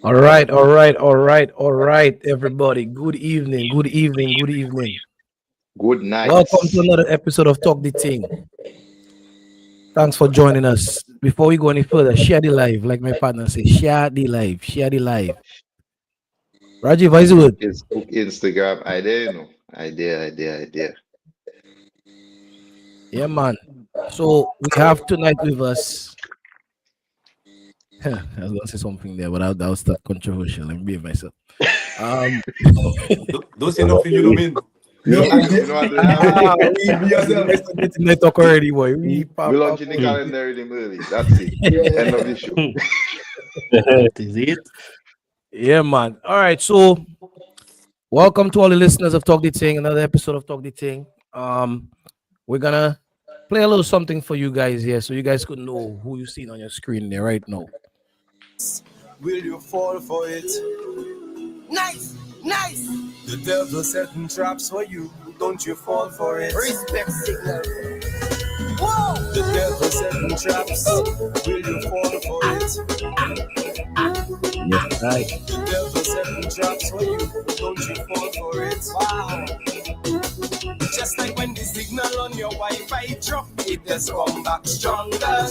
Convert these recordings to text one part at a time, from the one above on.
All right, everybody. Good evening, good evening, good evening. Good night. Welcome to another episode of Talk the Ting. Thanks for joining us. Before we go any further, share the live, like my partner says, share the live, share the live. Rajiv, how is it? Facebook, Instagram. I there, you know. I there. Yeah, man. So we have tonight with us. I was gonna say something there, but that was that controversial. Let me behave myself. Um, Don't say nothing you don't mean. You know what to laugh? we getting that talk already, boy. We We pop, pop, launching the pop. calendar in early. That's it. End of the show. That is it. Yeah, man. All right, so welcome to all the listeners of Talk the Ting, another episode of Talk the Ting. We're gonna play a little something for you guys here, so you guys could know who you seen on your screen there right now. Will you fall for it? Nice, nice. The devil setting traps for you. Don't you fall for it? Respect signal. Whoa! The devil setting traps. Will you fall for it? Yes, right. The devil setting traps for you. Don't you fall for it? Wow! Just like when the signal on your Wi-Fi drop, it just come back stronger.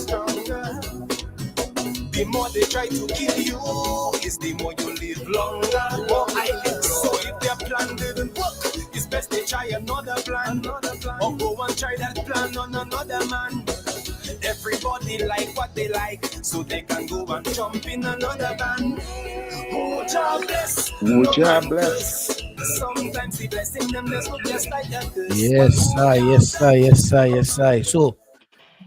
The more they try to kill you, is the more you live longer. More I live. So if their plan didn't work, it's best they try another plan. Or go and try that plan on another man. Everybody like what they like, so they can go and jump in another band. Oh, God bless. Oh, God bless. Sometimes the blessing them just look just like a curse. Yes, I. So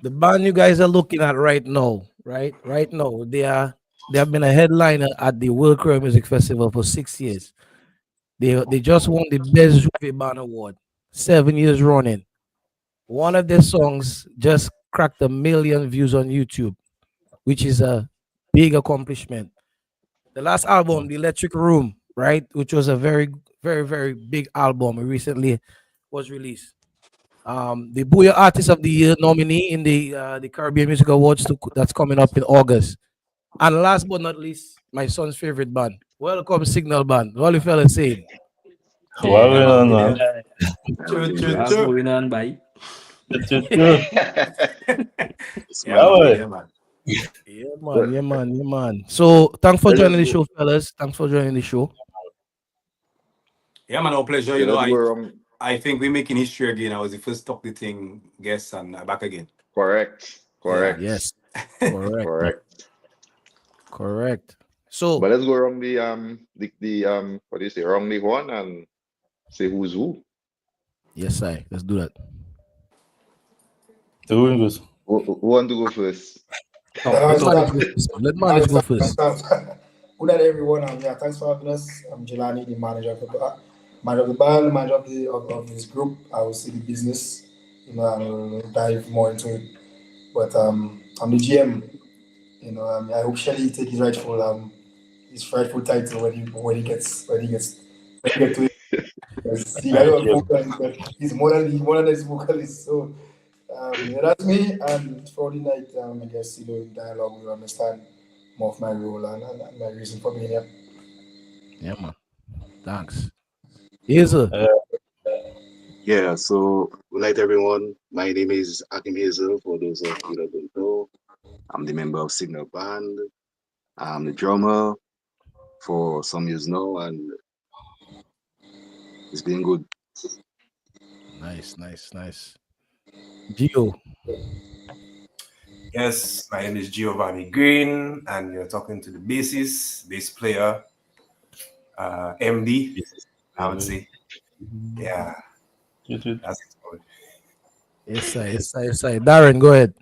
the band you guys are looking at right now, right now, they have been a headliner at the World Korean Music Festival for 6 years. They just won the Best Juve Band Award 7 years running. One of their songs just cracked 1 million views on YouTube, which is a big accomplishment. The last album, The Electric Room, right, which was a very big album, recently was released. The Bouyon Artist of the Year nominee in the Caribbean Music Awards that's coming up in August. And last but not least, my son's favorite band. Welcome, Signal Band. What you fellas saying? Well, man. True. Moving on by. Yeah, man. Yeah, man. So thanks for joining the show, fellas. Thanks for joining the show. Yeah, man, our pleasure. So You know, let's go around. I think we're making history again. I was the first Talk the Thing guest and back again. Correct. Yes. Correct. So But let's go around the what do you say? Around the horn and say who's who. yes, let's do that. Who want to go first? Let Manish go first. Good night, everyone. Thanks for having us. I'm Jelani, the manager of the band, manager of this group. I will see the business, and we'll dive more into it. But I'm the GM. I hope Shelly take his rightful title when he gets to it. Because he got a vocalist, but he's more than his vocalist. So that's me. And for the night, I guess in dialogue we understand more of my role and my reason for being here. Yeah, man. Thanks. Here's a Yeah, so good night, everyone. My name is Akim Hazel. For those of you that don't know, I'm the member of Signal Band. I'm the drummer for some years now, and it's been good. nice. Gio. Yes, my name is Giovanni Green, and you're talking to the bass player, MD, I would say. Yeah, that's it. Yes, I. Darren, go ahead.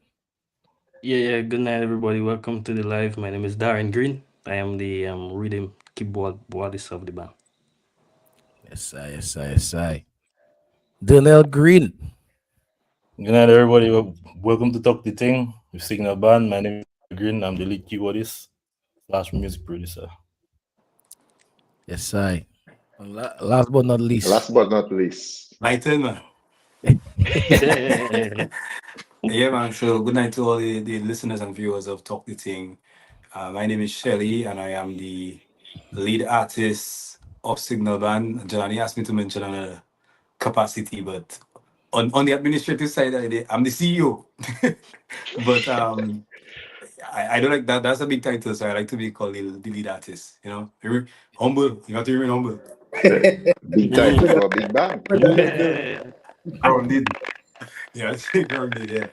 Yeah. Good night, everybody. Welcome to the live. My name is Darren Green. I am the rhythm keyboardist of the band. Yes, I. Donnell Green. Good night, everybody. Welcome to Talk the Ting with Signal Band. My name is Green. I'm the lead keyboardist / music producer. Yes, I. Last but not least. My turn, man. Yeah, man. So good night to all the listeners and viewers of Talk the Ting. My name is Shelly, and I am the lead artist of Signal Band. Jelani asked me to mention another capacity, but on the administrative side, I'm the CEO. But I don't like that. That's a big title, so I like to be called the lead artist. You know, humble. You have to remain humble. Big title for a big band. Grounded. Yeah, grounded. Yeah.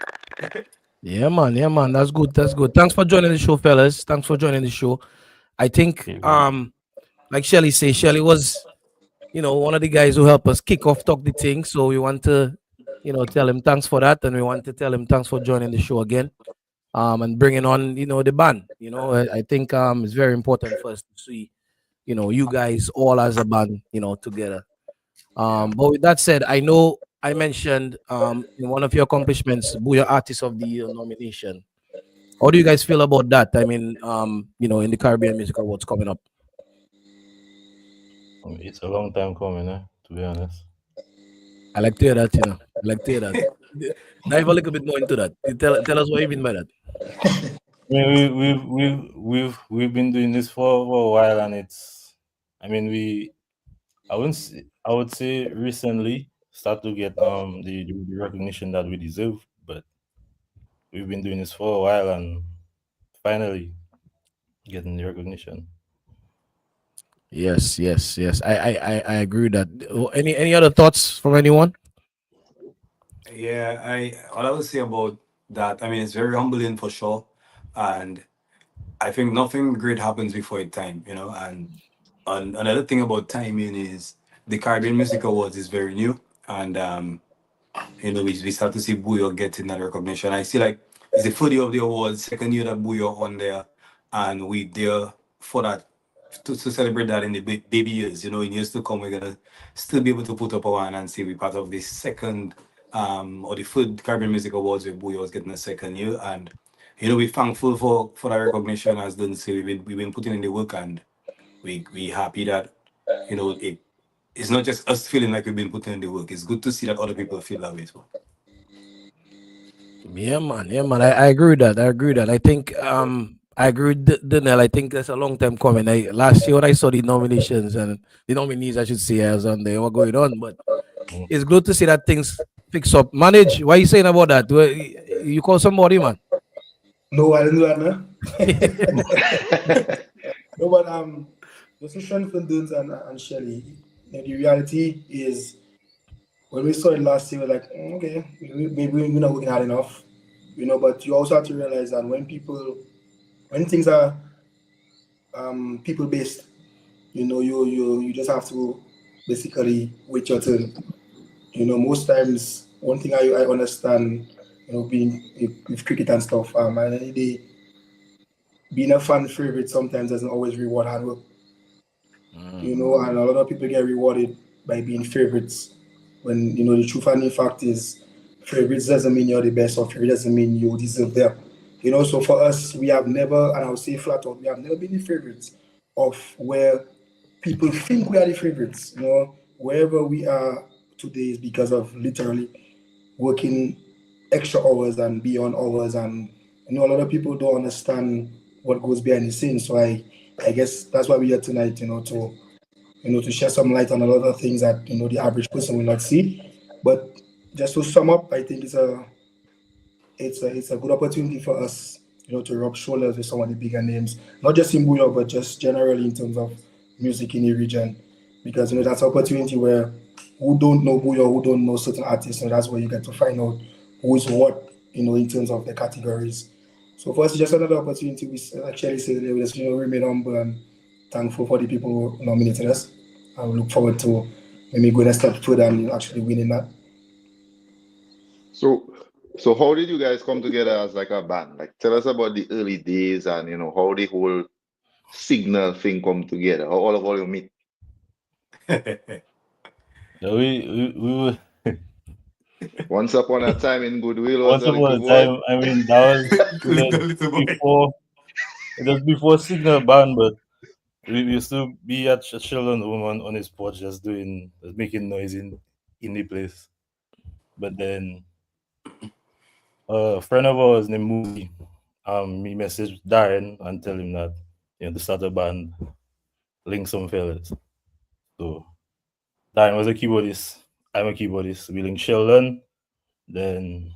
Yeah, man. Yeah, man. That's good. That's good. Thanks for joining the show, fellas. Thanks for joining the show. I think, like Shelly say, Shelly was, one of the guys who helped us kick off Talk the Thing. So we want to, tell him thanks for that, and we want to tell him thanks for joining the show again, and bringing on, the band. I think it's very important for us to see, you guys all as a band, together. But with that said, I know I mentioned in one of your accomplishments, Bouyon Artist of the Year nomination. How do you guys feel about that? I mean, in the Caribbean Music Awards coming up. It's a long time coming, to be honest. I like to hear that, I like to hear that. Dive a little bit more into that. Tell us what you mean by that. I mean, we've been doing this for a while, and it's. I mean, I would say recently start to get the recognition that we deserve, but we've been doing this for a while, and finally getting the recognition. Yes, yes, yes. I agree with that. Any other thoughts from anyone? Yeah, all I would say about that, I mean, it's very humbling for sure, and I think nothing great happens before its time, you know. And another thing about timing is the Caribbean Music Awards is very new, and we start to see Bouyon getting that recognition. I see like it's the 40th of the awards, second year that Bouyon on there, and we there for that to celebrate that in the baby years. In years to come, we're gonna still be able to put up our hand and say we're part of the second or the third Caribbean Music Awards where Bouyon was getting a second year, and we're thankful for that recognition. As Dun say, we've been putting in the work, and we happy that it's not just us feeling like we've been putting in the work. It's good to see that other people feel that way too. Yeah, man. Yeah, man. I agree with that. I agree with that. I think I agree with Daniel. I think that's a long time coming. Last year when I saw the nominations and the nominees, I should say, I was on there, what going on. But it's good to see that things fix up. Manage. What are you saying about that? You call somebody, man? No, I didn't do that, no. No, but just to strengthen Dunes and Shelly, the reality is when we saw it last year, we're like, okay, maybe we're not working hard enough, But you also have to realize that when things are people based, you just have to basically wait your turn. Most times, one thing I understand, being with cricket and stuff, and being a fan favorite sometimes doesn't always reward hard work. And a lot of people get rewarded by being favorites. When the true funny fact is, favorites doesn't mean you're the best, or favorite doesn't mean you deserve them. So for us, we have never, and I'll say flat out, we have never been the favorites of where people think we are the favorites. Wherever we are today is because of literally working extra hours and beyond hours, and a lot of people don't understand what goes behind the scenes. So I guess that's why we're here tonight, to shed some light on a lot of things that the average person will not see. But just to sum up, I think it's a good opportunity for us, to rub shoulders with some of the bigger names, not just in Bouyon, but just generally in terms of music in the region, because that's an opportunity where who don't know Bouyon, who don't know certain artists, that's where you get to find out who's what, in terms of the categories. So for us, it's just another opportunity. We actually say we just remain humble and thankful for the people who nominated us. I look forward to maybe going a step further and actually winning that. So, so how did you guys come together as like a band? Like, tell us about the early days and how the whole signal thing come together. How all of you meet. So we were Once upon a time in Goodwill was once a upon little a boy. time. I mean, that was Little, little boy. before Signal Band, but we used to be at children home on his porch, just making noise in the place. But then a friend of ours named Moody, he messaged Darren and tell him that to start a band. link some fellas. So Darren was a keyboardist. I'm a keyboardist. We linked Sheldon. Then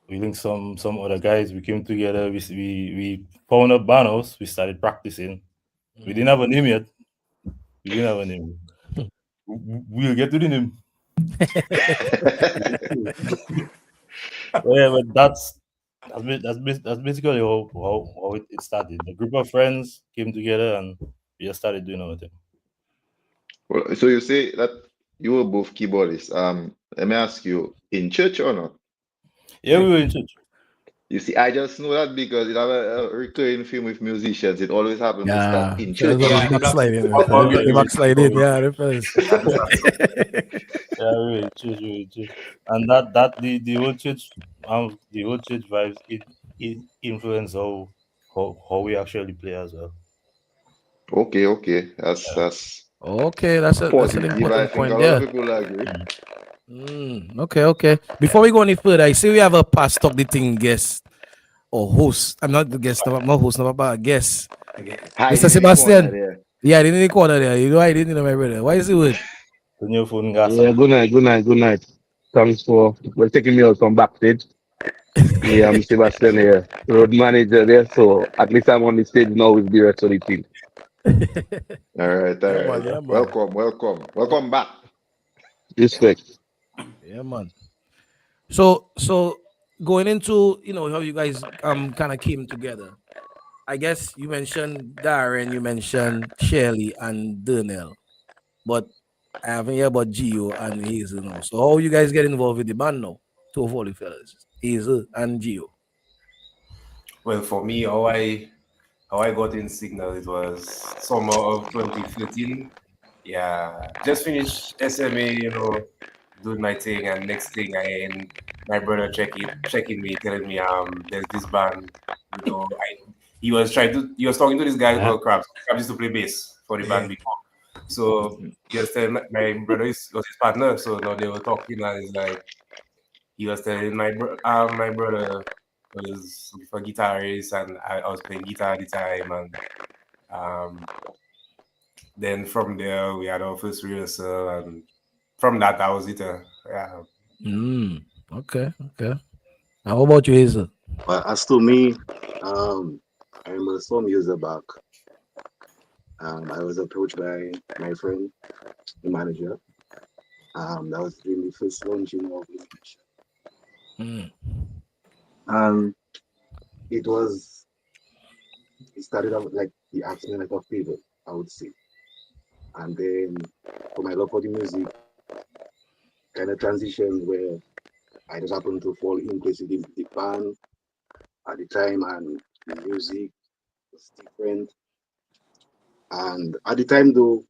we linked some other guys. We came together. We found a band house. We started practicing. We didn't have a name yet. We didn't have a name. We'll get to the name. Yeah, but that's basically how it started. A group of friends came together and we just started doing our thing. Well, so you say that you were both keyboardists. Let me ask you, in church or not? Yeah, we were in church. You see, I just know that because it have a recurring theme with musicians. It always happens to start Yeah, in fellas church. always Yeah, the black backsliding. all They music. backsliding. Yeah, the fellas. That is that. Yeah, we were in church, we were in church. And that the whole church vibes it influence how we actually play as well. Okay, okay. That's Okay, that's an positive. I important think a point lot of there. people agree. Okay, okay. Before we go any further, I see we have a past of the thing guest or host. I'm not the guest, I'm not host, I'm about a guest. Okay. Mr. Hiding in the corner Sebastian. there. Yeah, I didn't in the corner there. You know I didn't know my brother. Why is it with? Turn your phone Yeah, gasa. good night, good night, good night. Thanks for taking me out from backstage. Yeah, I'm Sebastian here, road manager there. So at least I'm on the stage now with the rest of the team. All right, all Yeah, right. man, yeah, man. Welcome, welcome. Welcome back. Respect. Yeah, man. So going into how you guys kind of came together. I guess you mentioned Darren, you mentioned Shirley and Durnell, but I haven't heard about Gio and Hazel now. So how you guys get involved with the band now? Two of all the fellas, Hazel and Gio. Well, for me, how I got in Signal, it was summer of 2013. Yeah, just finished SMA, doing my thing, and next thing my brother checking me, telling me there's this band, he was talking to this guy called Krabs. Krabs used to play bass for the band before. So he was telling my brother was his partner, so now they were talking and it's like he was telling my brother was looking for guitarist and I was playing guitar at the time and um then from there we had our first rehearsal and from that was it. Yeah. Okay, okay. How about you, Hazel? But as to me, I remember some years back, I was approached by my friend, the manager. That was during the first launching of the and it was it started out like he asked me like a favor, I would say. And then for my love for the music, kind of transition where I just happened to fall in place with the band at the time and the music was different. And at the time though,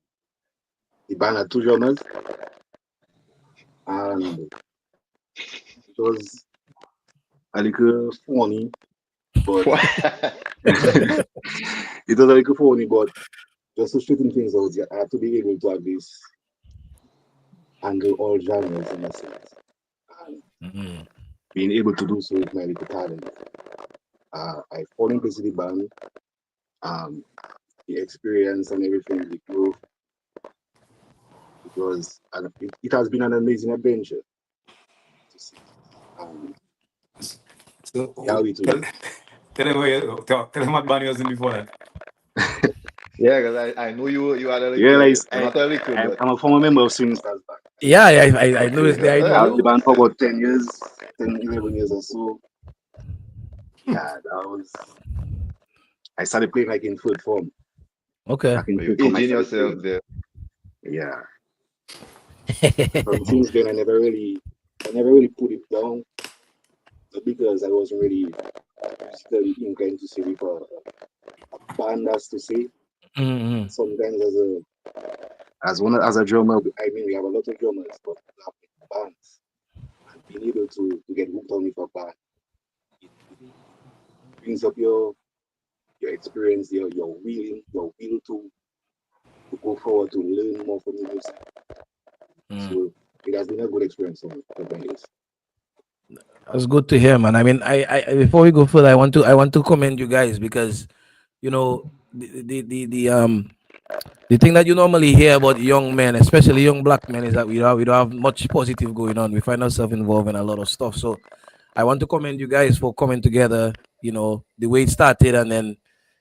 the band had two drummers and it was a little funny, but it was a little funny, but just to straighten things out, I have to be able to have this handle all genres in a sense. And being able to do so with my little talent. I fall in place with the band, the experience and everything, the growth. It has been an amazing adventure to see. So Yeah, we tell, today. tell him what band he was in before that. Yeah, because I know you had a You realize not a little, but I'm a former member of Swing Stars Band. Yeah, I okay. noticed the I I know have the you. band for about 10 years, 10, 11 years or so. Yeah, I started playing like in third form. Okay. Back in You third form, I aging started yourself playing. there. Yeah. From since then, I never really put it down, not because I wasn't really musically inclined to sing with a band, as to say. Sometimes as a drummer, I mean, we have a lot of drummers, but we have bands, and being able to get hooked on with a band, it brings up your experience, your will to go forward to learn more from the music. So it has been a good experience for me. That's good to hear, man. I mean, I before we go further, I want to commend you guys because the thing that you normally hear about young men, especially young black men, is that we don't have much positive going on. We find ourselves involved in a lot of stuff. So I want to commend you guys for coming together. The way it started, and then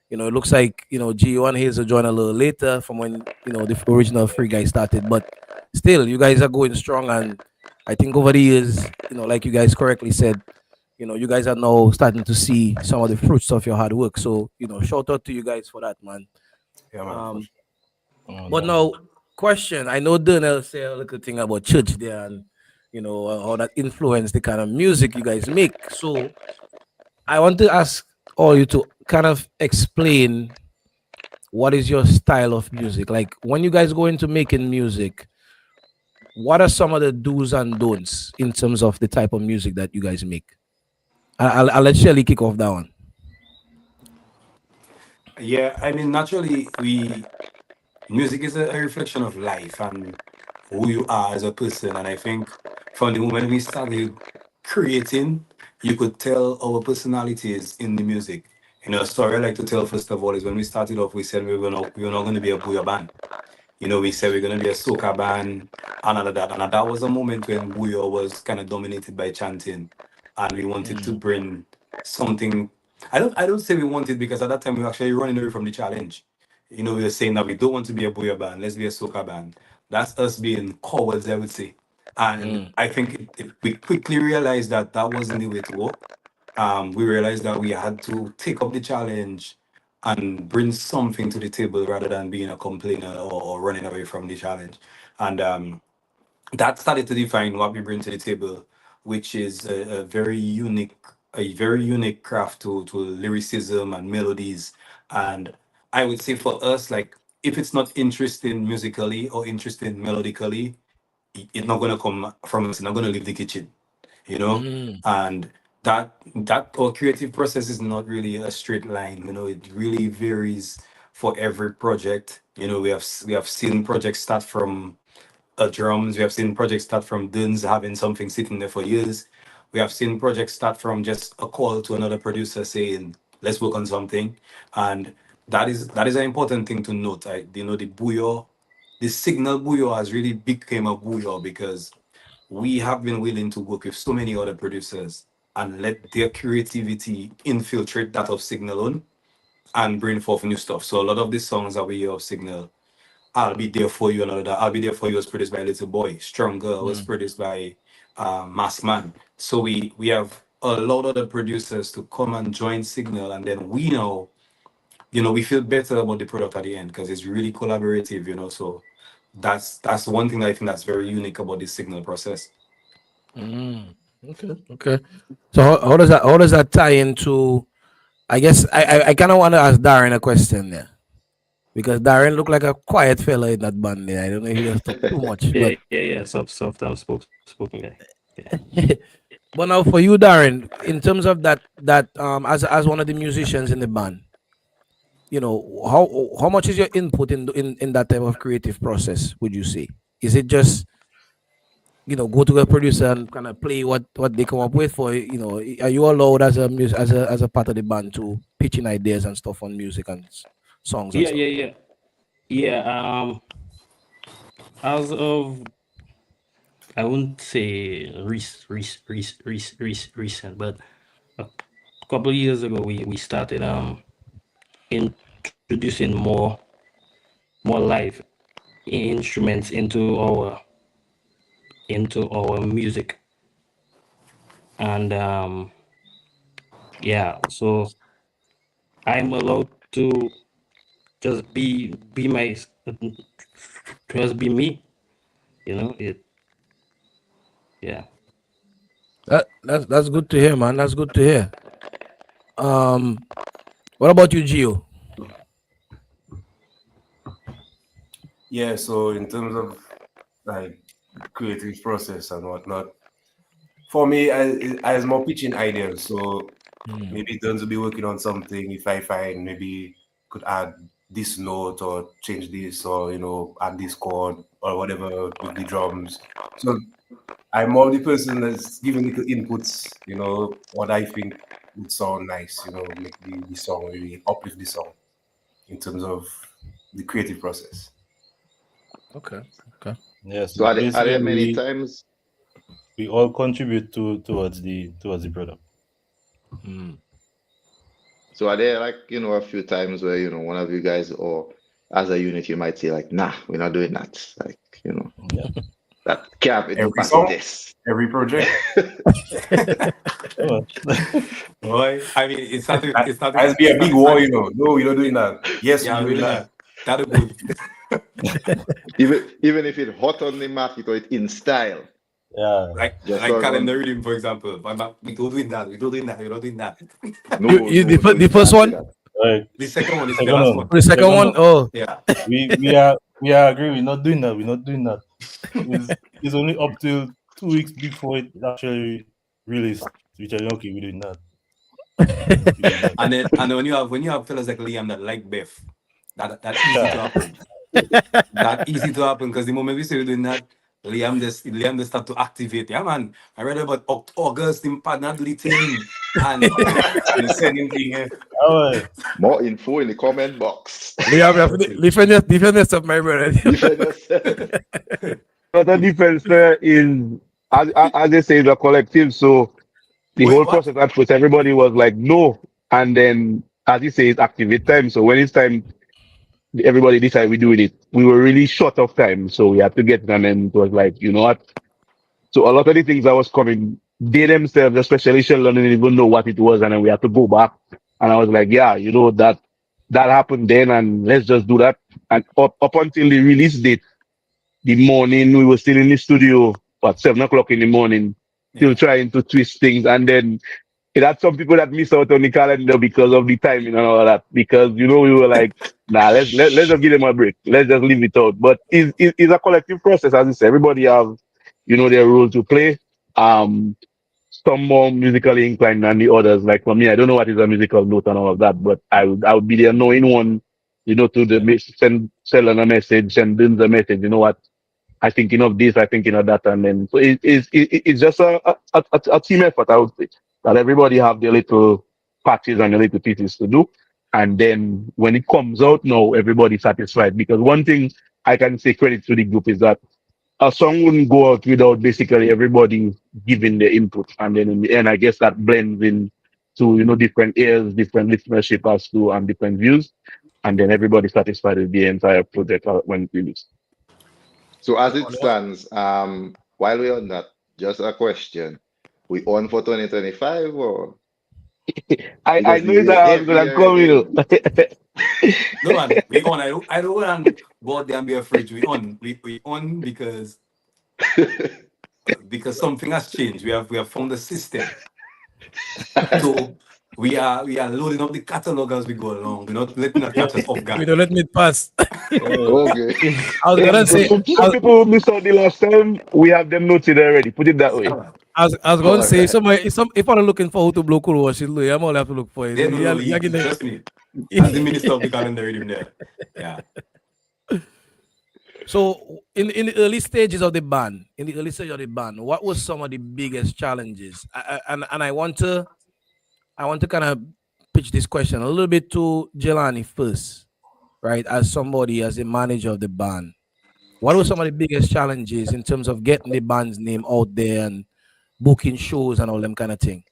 it looks like Gio and Hazel joined a little later from when the original three guys started. But still, you guys are going strong, and I think over the years, like you guys correctly said, you guys are now starting to see some of the fruits of your hard work. So shout out to you guys for that, man. Yeah, man, for Um, sure. but now, question. I know Donnell said a little thing about church there, and how that influenced the kind of music you guys make. So I want to ask all you to kind of explain what is your style of music. Like when you guys go into making music, what are some of the do's and don'ts in terms of the type of music that you guys make? I'll let Shelly kick off that one. Yeah, I mean, naturally, music is a reflection of life and who you are as a person. And I think from the moment we started creating, you could tell our personalities in the music. A story I like to tell first of all is when we started off, we said we were not going to be a booyah band. We said we're gonna be a soca band and all of that. And that was a moment when Bouyon was kind of dominated by chanting, and we wanted to Mm, bring something. I don't say we wanted because at that time we were actually running away from the challenge. We were saying that we don't want to be a Bouyon band. Let's be a soca band. That's us being cowards, I would say. And mm, I think we quickly realized that that wasn't the way to go. We realized that we had to take up the challenge and bring something to the table rather than being a complainer or running away from the challenge. And that started to define what we bring to the table, which is a very unique craft to lyricism and melodies. And I would say for us, like if it's not interesting musically or interesting melodically, it's not gonna come from us. It's not gonna leave the kitchen, you know. mm, And that our creative process is not really a straight line. It really varies for every project. We have seen projects start from drums. We have seen projects start from duns having something sitting there for years. We have seen projects start from just a call to another producer saying, "Let's work on something," and that is an important thing to note. The Bouyon, the signal Bouyon has really became a Bouyon because we have been willing to work with so many other producers and let their creativity infiltrate that of Signal on and bring forth new stuff. So a lot of the songs that we hear of Signal, I'll Be There For You, another that I'll Be There For You was produced by Little Boy. Stronger was mm, produced by Mass Man. So we have a lot of the producers to come and join Signal, and then we feel better about the product at the end because it's really collaborative. So that's one thing that I think that's very unique about this Signal process. mm. Okay, okay. So how does that tie into? I guess I kind of want to ask Darren a question there because Darren looked like a quiet fella in that band there. I don't know if he does talk too much, Yeah, but yeah, yeah. Soft spoken guy. Yeah. but now for you, Darren, in terms of that as one of the musicians in the band, how much is your input in that type of creative process? Would you say is it just go to a producer and kind of play what they come up with, for are you allowed as a part of the band to pitch in ideas and stuff on music and songs and Yeah, stuff? yeah, yeah. Yeah. As of I wouldn't say recent, but a couple of years ago we started introducing more live instruments into our music. And yeah, so I'm allowed to just be my just be me, it. Yeah. That's good to hear, man. That's good to hear. Um, what about you, Gio? Yeah, so in terms of like creative process and whatnot, for me, I was more pitching ideas. So Mm, maybe Duns will be working on something. If I find maybe could add this note or change this or add this chord or whatever with the drums. So I'm more the person that's giving little inputs. What I think would sound nice. Make the song really uplift the song. in terms of the creative process. Okay. Yeah, So so are there basically many times? we all contribute towards the product. Mm. So are there like, a few times where, one of you guys or as a unit you might say like, nah, we're not doing that. Like, Yeah. that can't be no Every part of song, this. every project. Oh, Boy, I mean, it's not. It's not. Has be a It's not. big It's war, not. No, we're not doing that. Yes, Yeah, we're we're doing doing that. that. That good. Even if it's hot on the market or it's in style, yeah. just Like don't run. calendar reading, for example. But we don't doing that. We don't doing that. We don't doing that. No, The you first can't say one, that. Right. The second one is the Second last one. one. the second one. Oh, Yeah. We are agree. We're not doing that. We're not doing that. It's only up till 2 weeks before it actually released. Which are okay. We're doing that. And when you have fellas like Liam that like Beth, that easy to Yeah. happen. That easy to happen because the moment we say we're doing that, Liam just start to activate. Yeah, man. I read about August in partner do the thing. And The sending thing. All right. More info in the comment box. Liam, you have to defend yourself, my brother. Defend yourself. Another difference there is, as they say, the collective. So the wait, whole what? process at first, everybody was like, no. And then, as you say, it's activate time. So when it's time, everybody decided we're doing it. We were really short of time. So we had to get it. And then it was like, you know what? So a lot of the things that was coming, they themselves, especially Sheldon, didn't even know what it was. And then we had to go back. And I was like, yeah, that happened then. And let's just do that. And up until the release date, the morning we were still in the studio at 7 o'clock in the morning, still Yeah. trying to twist things. And then it had some people that miss out on the calendar because of the timing and all that. Because we were like, nah, let's just give them a break. Let's just leave it out. But it's a collective process, as I said. Everybody have their role to play. Um, some more musically inclined than the others. Like for me, I don't know what is a musical note and all of that, but I would be the annoying one, to send a message, send them the message. You know what? I thinking of this, I thinking of that, and then so it's just a team effort. I would say that everybody have their little patches and their little pieces to do, and then when it comes out, now everybody's satisfied. Because one thing I can say credit to the group is that a song wouldn't go out without basically everybody giving their input, and then in the end, I guess that blends in to different ears, different listenership as to and different views, and then everybody's satisfied with the entire project when it released. So as it stands, while we're on that, just a question. We on for 2025 or I because know the it's year heavy gonna come, already? No man, we on. I don't want to go out there and be afraid. We on. We on because something has changed. We have found a system. So we are loading up the catalog as we go along. We're not letting that catch us off We guard. don't let me pass. Okay. I was Yeah, gonna because say, some people who missed out the last time, we have them noted already. Put it that way. I was gonna All say, right. somebody, if I'm looking for who to blow cool wash, I'm all have to look for it. They don't know. Yeah, get Trust me. As the minister of the calendar reading there. Yeah. So in the early stages of the band, what was some of the biggest challenges? And I want to kind of pitch this question a little bit to Jelani first, right? As somebody, as a manager of the band, what were some of the biggest challenges in terms of getting the band's name out there and booking shows and all them kind of thing?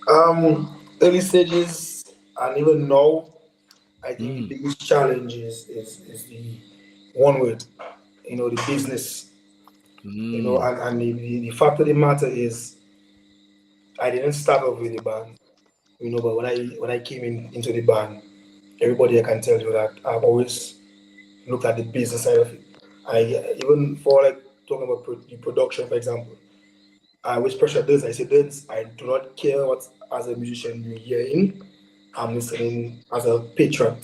Early stages, and even now, I think the Mm. biggest challenge is the one word, the business, Mm. and the fact of the matter is, I didn't start off with the band, but when I came into the band, everybody I can tell you that I've always looked at the business side of it. I even for like talking about the production, for example, I always pressure this. I say this. I do not care what as a musician you hear in. I'm listening as a patron.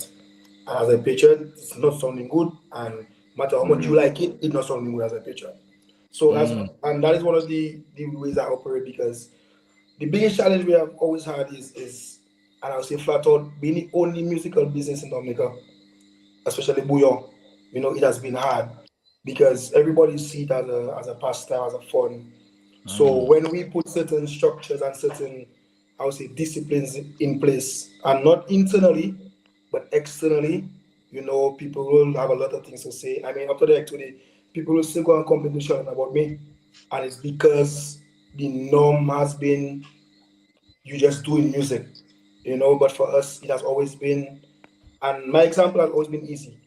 And as a patron, it's not sounding good, and no matter how much you like it, it's not sounding good as a patron. So Mm. and that is one of the ways I operate, because the biggest challenge we have always had is and I'll say flat out, being the only musical business in Dominica, especially Bouyon, it has been hard because everybody see it as a pastime, as a fun. So Mm. when we put certain structures and certain, I would say, disciplines in place, and not internally, but externally, people will have a lot of things to say. I mean, up to the today, people will still go and complain to Sheldon about me, and it's because the norm has been you just doing music, But for us, it has always been, and my example has always been easy.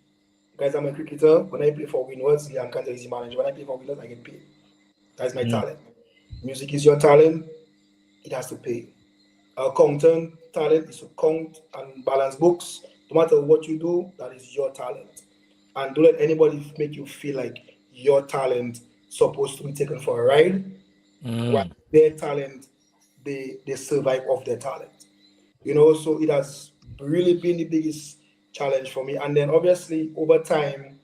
Guys, I'm a cricketer. When I play for Winners, yeah, I'm kind of easy manager. When I play for Winners, I get paid. That's my talent. Music is your talent. It has to pay. Accountant talent is to count and balance books. No matter what you do, that is your talent. And don't let anybody make you feel like your talent supposed to be taken for a ride, while Mm. their talent, they survive off their talent. So it has really been the biggest challenge for me. And then obviously over time,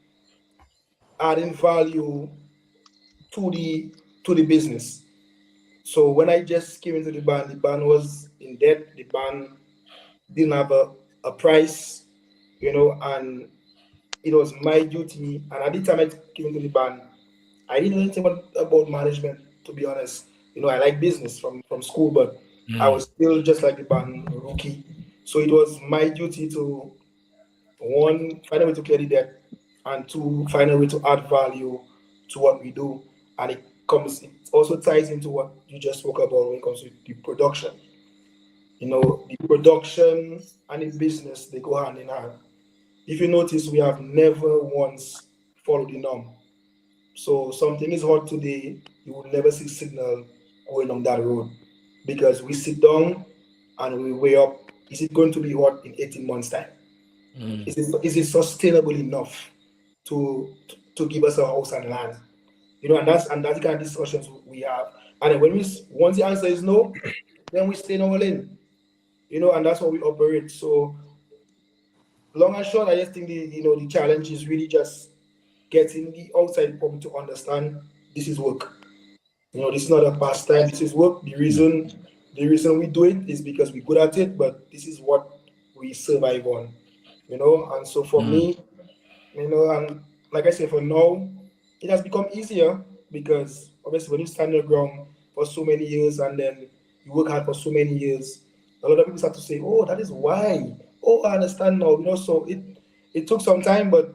adding value to the business. So when I just came into the band was in debt. The band didn't have a price, and it was my duty. And at the time I came into the band, I didn't know anything about management, to be honest. I like business from school, but I Mm. was still just like the band rookie. So it was my duty to one, find a way to clear the debt, and two, find a way to add value to what we do. And it also ties into what you just spoke about when it comes to the production. The production and the business, they go hand in hand. If you notice, we have never once followed the norm. So something is hot today, you will never see signal going on that road because we sit down and we weigh up. Is it going to be hot in 18 months' time? Mm. Is it sustainable enough to give us a house and land? And that's the kind of discussions we have. And then once the answer is no, then we stay in our lane. And that's how we operate. So long and short, I just think the challenge is really just getting the outside public to understand this is work. This is not a pastime. This is work. The reason we do it is because we're good at it, but this is what we survive on. And so for Mm. me, and like I said, for now, it has become easier because obviously when you stand your ground for so many years and then you work hard for so many years, a lot of people start to say, "Oh, that is why." Oh, I understand now. So it took some time, but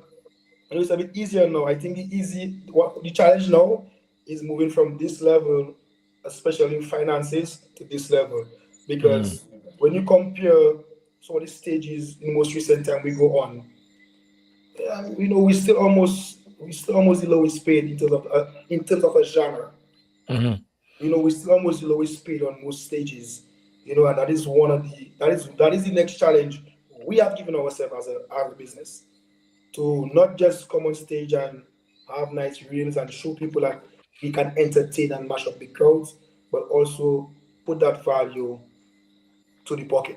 it's a bit easier now. I think the challenge now is moving from this level, especially in finances, to this level, Mm. because when you compare some of the stages in the most recent time we go on, we still almost the lowest paid in terms of a genre. Mhm. We still almost the lowest paid on most stages. And that is one of that is the next challenge we have given ourselves as a business, to not just come on stage and have nice reels and show people that we can entertain and mash up the crowds, but also put that value to the pocket.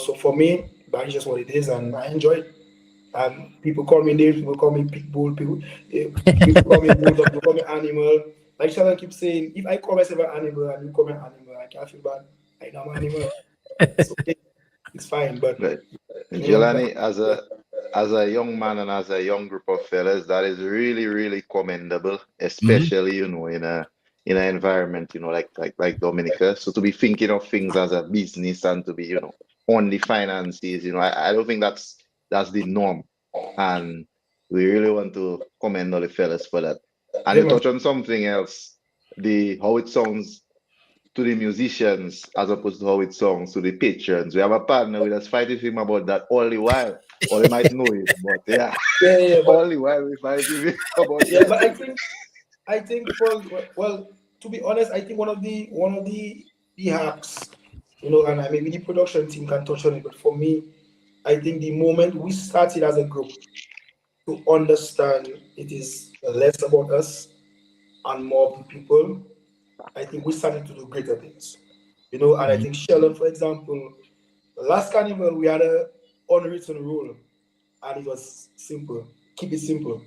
So for me, that is just what it is, and I enjoy it. And people call me names, people call me pitbull, people call me bulldog, people call me animal. Like Shannon keeps saying, if I call myself an animal and you call me an animal, I can't feel bad. I know I'm an animal. It's okay. It's fine. But But you know, Jelani, as a young man and as a young group of fellas, that is really, really commendable, Mhm. especially, in an environment, like Dominica. So to be thinking of things as a business and to be, on the finances, I don't think that's the norm. And we really want to commend all the fellas for that. And yeah, you man. touch on something else, the how it sounds to the musicians as opposed to how it sounds to the patrons. We have a partner with us fighting him about that all the while. Or they might know it, but yeah, Yeah, yeah, yeah, all but the while we fight with him about yeah, that. but I think well, to be honest, I think one of the hacks, and maybe the production team can touch on it, but for me, I think the moment we started as a group to understand it is less about us and more of the people, I think we started to do greater things. And I Mhm. think Sheldon, for example, last carnival we had a unwritten rule, and it was simple. Keep it simple.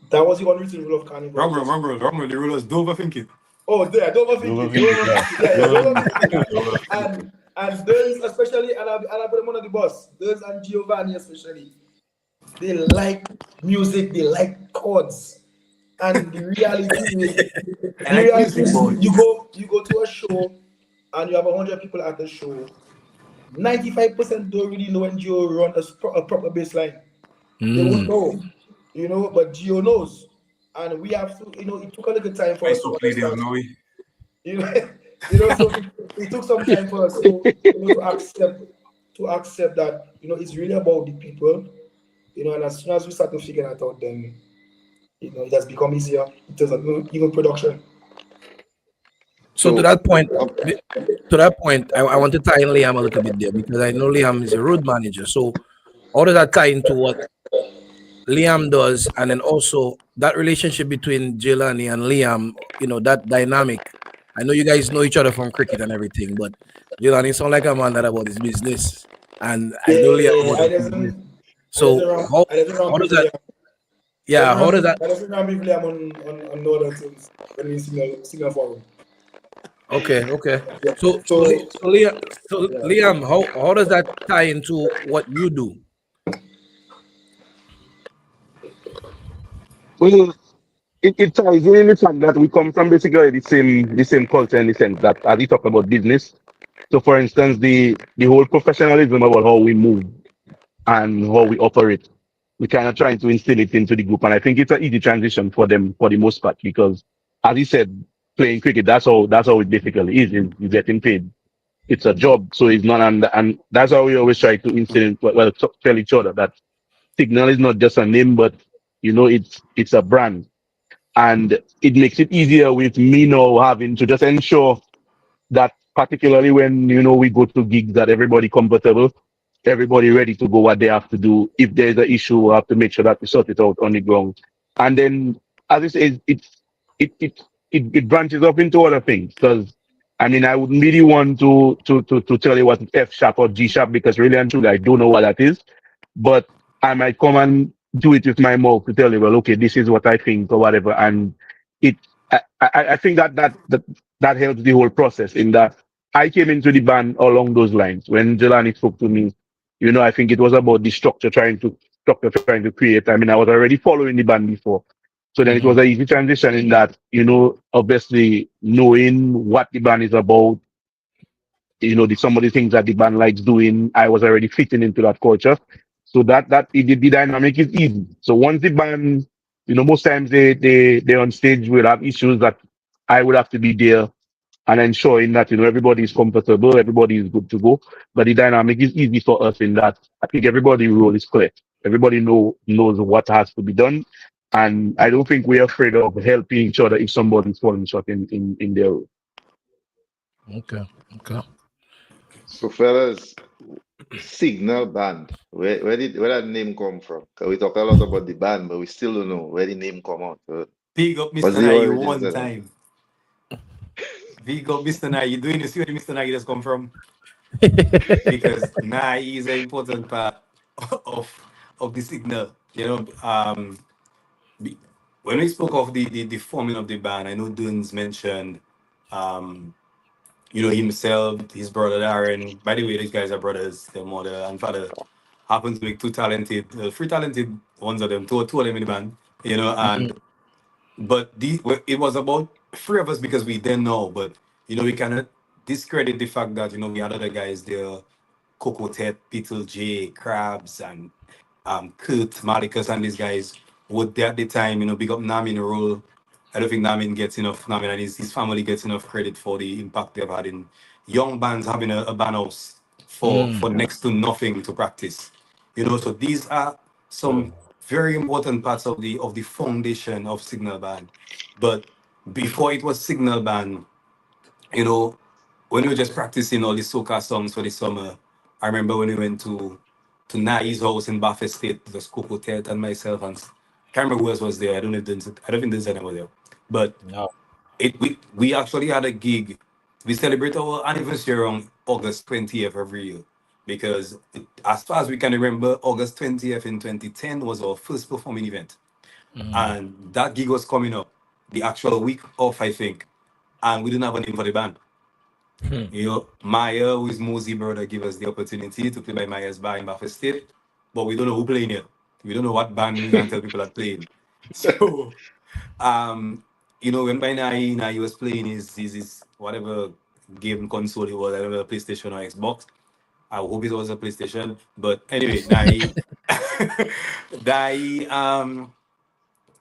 That was the unwritten rule of carnival. Wrong, wrong, Just wrong, wrong, wrong. The rulers don't overthink it. oh, yeah, don't Don't overthink it. Don't overthink it, overthink yeah. it. Yeah, yeah, Don't don't overthink overthink it. Don't overthink it. And those especially, and I put them under the bus. Those and Giovanni especially, they like music. They like chords. And the reality is, I like music, boy. you go to a show, and you have 100 people at the show. 95% don't really know when Geo run a proper baseline. They won't know, but Geo knows. And we have to, it took a little time I for us used to to play there, understand. no? You know, so it took some time for us to accept that, it's really about the people, and as soon as we start to figure that out, then, it has become easier in terms of even production. So to So, that point, um, I want to tie in Liam a little bit there because I know Liam is a road manager. So how does that tie into what Liam does, and then also that relationship between Jelani and Liam, that dynamic. I know you guys know each other from cricket and everything, but Jelani sound like a man that about his business, and I know Liam Yeah, about his business. I doesn't So ram, I doesn't ram how does with that? Liam. Yeah, how does that? I doesn't ram with Liam on other things when we signal for him. Okay. Yeah. So Yeah. Liam, how does that tie into what you do? Well, it ties in the fact that we come from basically the same culture in the sense that as we talk about business. So for instance, the whole professionalism about how we move and how we operate, we kind of trying to instill it into the group. And I think it's an easy transition for them for the most part because as he said, playing cricket, that's how it basically is. You're getting paid. It's a job. So it's not and that's how we always try to instill tell each other that Signal is not just a name, but it's a brand. And it makes it easier with me now having to just ensure that particularly when we go to gigs that everybody comfortable, everybody ready to go what they have to do. If there's an issue, we have to make sure that we sort it out on the ground. And then as I say, it branches up into other things because I mean I wouldn't be the one to tell you what F sharp or G sharp because really and truly I don't know what that is. But I might come and do it with my mouth to tell you, well, okay, this is what I think or whatever. And it I think that helps the whole process in that I came into the band along those lines. When Jelani spoke to me, I think it was about the structure trying to create. I mean, I was already following the band before. So then it was Hmm. an easy transition in that, obviously knowing what the band is about, some of the things that the band likes doing, I was already fitting into that culture. So the dynamic is easy. So once the band, most times they on stage will have issues that I would have to be there and ensuring that everybody is comfortable, everybody is good to go. But the dynamic is easy for us in that I think everybody's role is clear. Everybody knows what has to be done, and I don't think we're afraid of helping each other if somebody's falling short in their role. Okay. Okay. so fellas, Signal Band. Where that name come from? 'Cause we talk a lot about the band, but we still don't know where the name come out. Big up What's Mr. the Nai origins one of that? time. Big up Mr. Nai. You doing this? Where the Mr. Nai just come from? Because Nai is an important part of of the signal. Be- when we spoke of the forming of the band, I know Dunes mentioned, um, himself, his brother Darren. By the way, these guys are brothers. Their mother and father happen to be two talented, three talented ones of them, two of them in the band. Mhm. And but it was about three of us because we didn't know, but we cannot discredit the fact that we had other guys there, Coco Ted, Beetle J, Krabs, and Kurt, Marcus, and these guys would at the time, big up Namin role. I don't think Namin gets enough, Namin and his family gets enough credit for the impact they've had in young bands having a band house for Mm. next to nothing to practice. So these are some very important parts of the foundation of Signal Band. But before it was Signal Band, you know, when we were just practicing all the soca songs for the summer, I remember when we went to Nai's house in Baffin State, it was Coco Tet and myself, and I can't remember who else was there. I don't think Denzel was there. But No. we actually had a gig. We celebrate our anniversary on August 20th every year. Because as far as we can remember, August 20th in 2010 was our first performing event. Mm. And that gig was coming up the actual week off, I think. And we didn't have a name for the band. Hmm. Maya, who is Mosey brother, give us the opportunity to play by Maya's bar in Baffin State, but we don't know who playing here. We don't know what band we're gonna tell people are playing. So, when by Nai was playing his whatever game console it was, I don't know, PlayStation or Xbox, I hope it was a PlayStation. But anyway,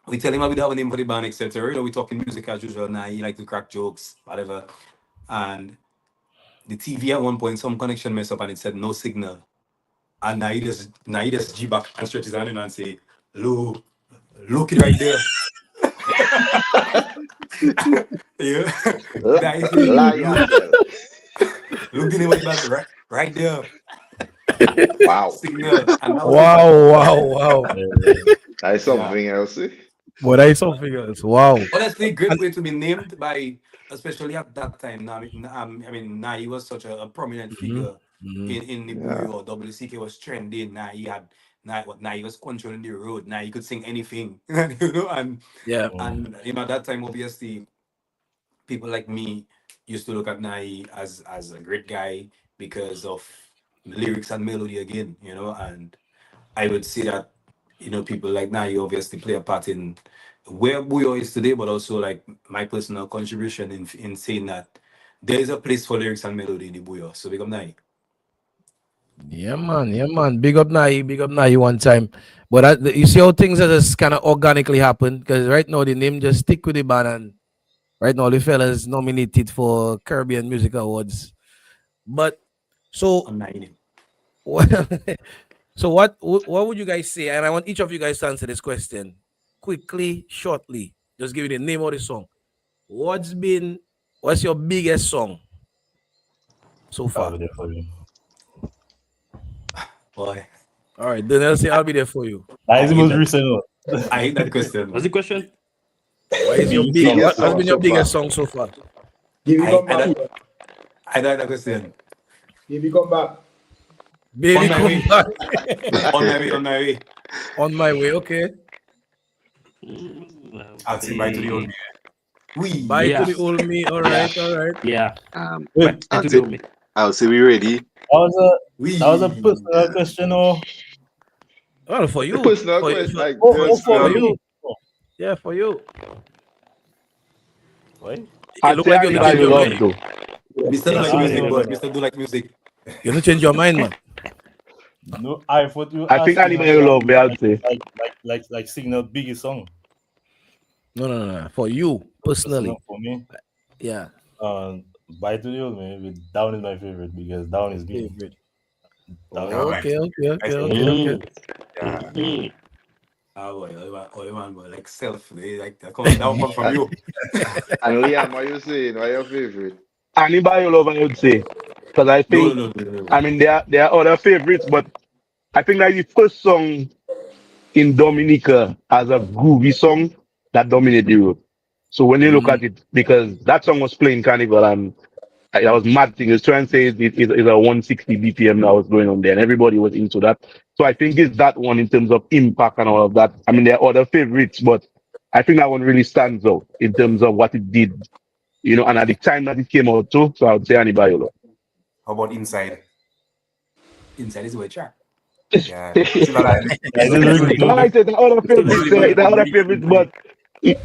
we tell him how we don't have a name for the band, etc. You know, we talking music as usual. Now he like to crack jokes, whatever. And the TV at one point, some connection messed up and it said no signal. And now he just G back and stretch his hand in and say, "Look, look it right there." Yeah. Now he say, Lie look, yourself. look the name of the band right there. Wow. Signal. And that was it. Wow. That's Yeah. something else. But I something else. Wow. Honestly, great And way to be named by, especially at that time. Now he was such a prominent mhm, figure mhm. in the Yeah. Bouyon. WCK was trending. Now he was controlling the road. Now he could sing anything, Yeah. and at that time, obviously, people like me used to look at Nai as a great guy because of lyrics and melody again, and I would say that people like Nai obviously play a part in where Buyo is today, but also like my personal contribution in saying that there is a place for lyrics and melody in the Buyo. So become Nai. Yeah, man. Yeah, man. Big up Nai one time. But you see how things are just kind of organically happen because right now the name just stick with the band and right now the fellas nominated for Caribbean Music Awards. But so I'm Nai. what so what would you guys say? And I want each of you guys to answer this question quickly, shortly. Just give me the name of the song. What's your biggest song so I'll far? be there for you. Boy, All right, then I'll say I'll be there for you. That I is the hate most that. recent one. I hate that question. What's the question? What is your Biggest what song has been so your biggest far. song so far? Baby, I come I, back. don't- I don't like that question. Baby, come back. Baby On my come way. back. On my way. On my way. On my way, okay. I'll say bye to the old Say, man. We. Bye to yeah, the old me. All yeah, right, all right. yeah. Wait, Back I'll to say, the me. I'll say we ready. that was a We. personal question, or Well, for you. Personal For you. question, like oh For for personal. you. me. Oh, Yeah, for you. why? It I'll look say like you to anybody change you your love mind. to. Mr. Do like Ah, music, no, boy. no, no. Mr. Do like music. You to change your mind, man. No, I thought you I think asking anybody us you love me, I'll say. like signal biggest song. No. For you personally. Personal for me. Yeah. Bye to the old man. Down is my favorite because down is me. Favorite. Down Yeah, is man. Okay. Nice one. Okay. Yeah. Boy, man, boy, like self. Like that come from And, you. and Liam, what you saying? What your favorite? Anybody you love, I would say. Because I No, think, no, no, no, I no. mean, there are other favorites, but I think like the first song in Dominica as a groovy song that dominated Europe. So when you look Mm, at it, because that song was playing Carnival and that was mad thing. It was trying to say it's a 160 BPM that was going on there, and everybody was into that. So I think it's that one in terms of impact and all of that. I mean, there are other favorites, but I think that one really stands out in terms of what it did, and at the time that it came out too. So I would say Anibio. How about inside? Inside is a track. Yeah. Still alive. That is Still really listening. All good. right, the other Still favorites, fully money. the other favorites, but it,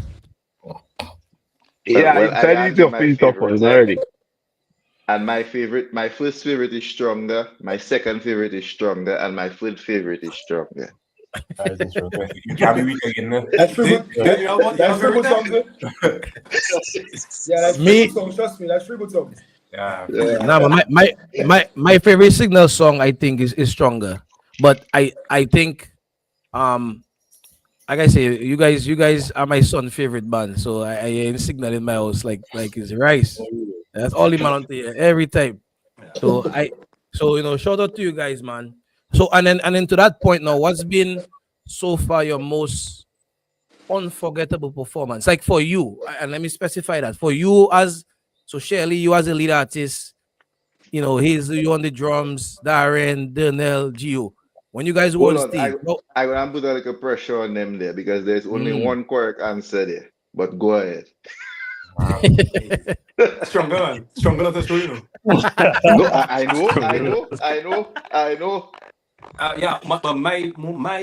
yeah, Well, I inside gotta is do your my thing tough one favorites. already. And my first favorite is stronger. My second favorite is stronger, and my third favorite is stronger. That is true. You can't be weak again. No? That's three good. Then you have one. You That's have three favorite good songs. time. Yeah, that's three Me, good songs. Trust me, that's three good songs. Yeah. Yeah. nah, but my favorite signal song I think is stronger. But I think like I say, you guys are my son's favorite band. So I ain't signal in my house like it's rice. That's all the man on there every time. So shout out to you guys, man. So and then to that point now, what's been so far your most unforgettable performance? Like for you, and let me specify that for you as so Shirley, you as a lead artist, he's you on the drums, Darren, Dernell, Gio. When you guys go Hold on on, stage, I gonna put a little pressure on them there because there's only mm. one correct answer there. But go ahead. Wow. Stronger, man. Stronger not to show you. No, I know. Yeah, but my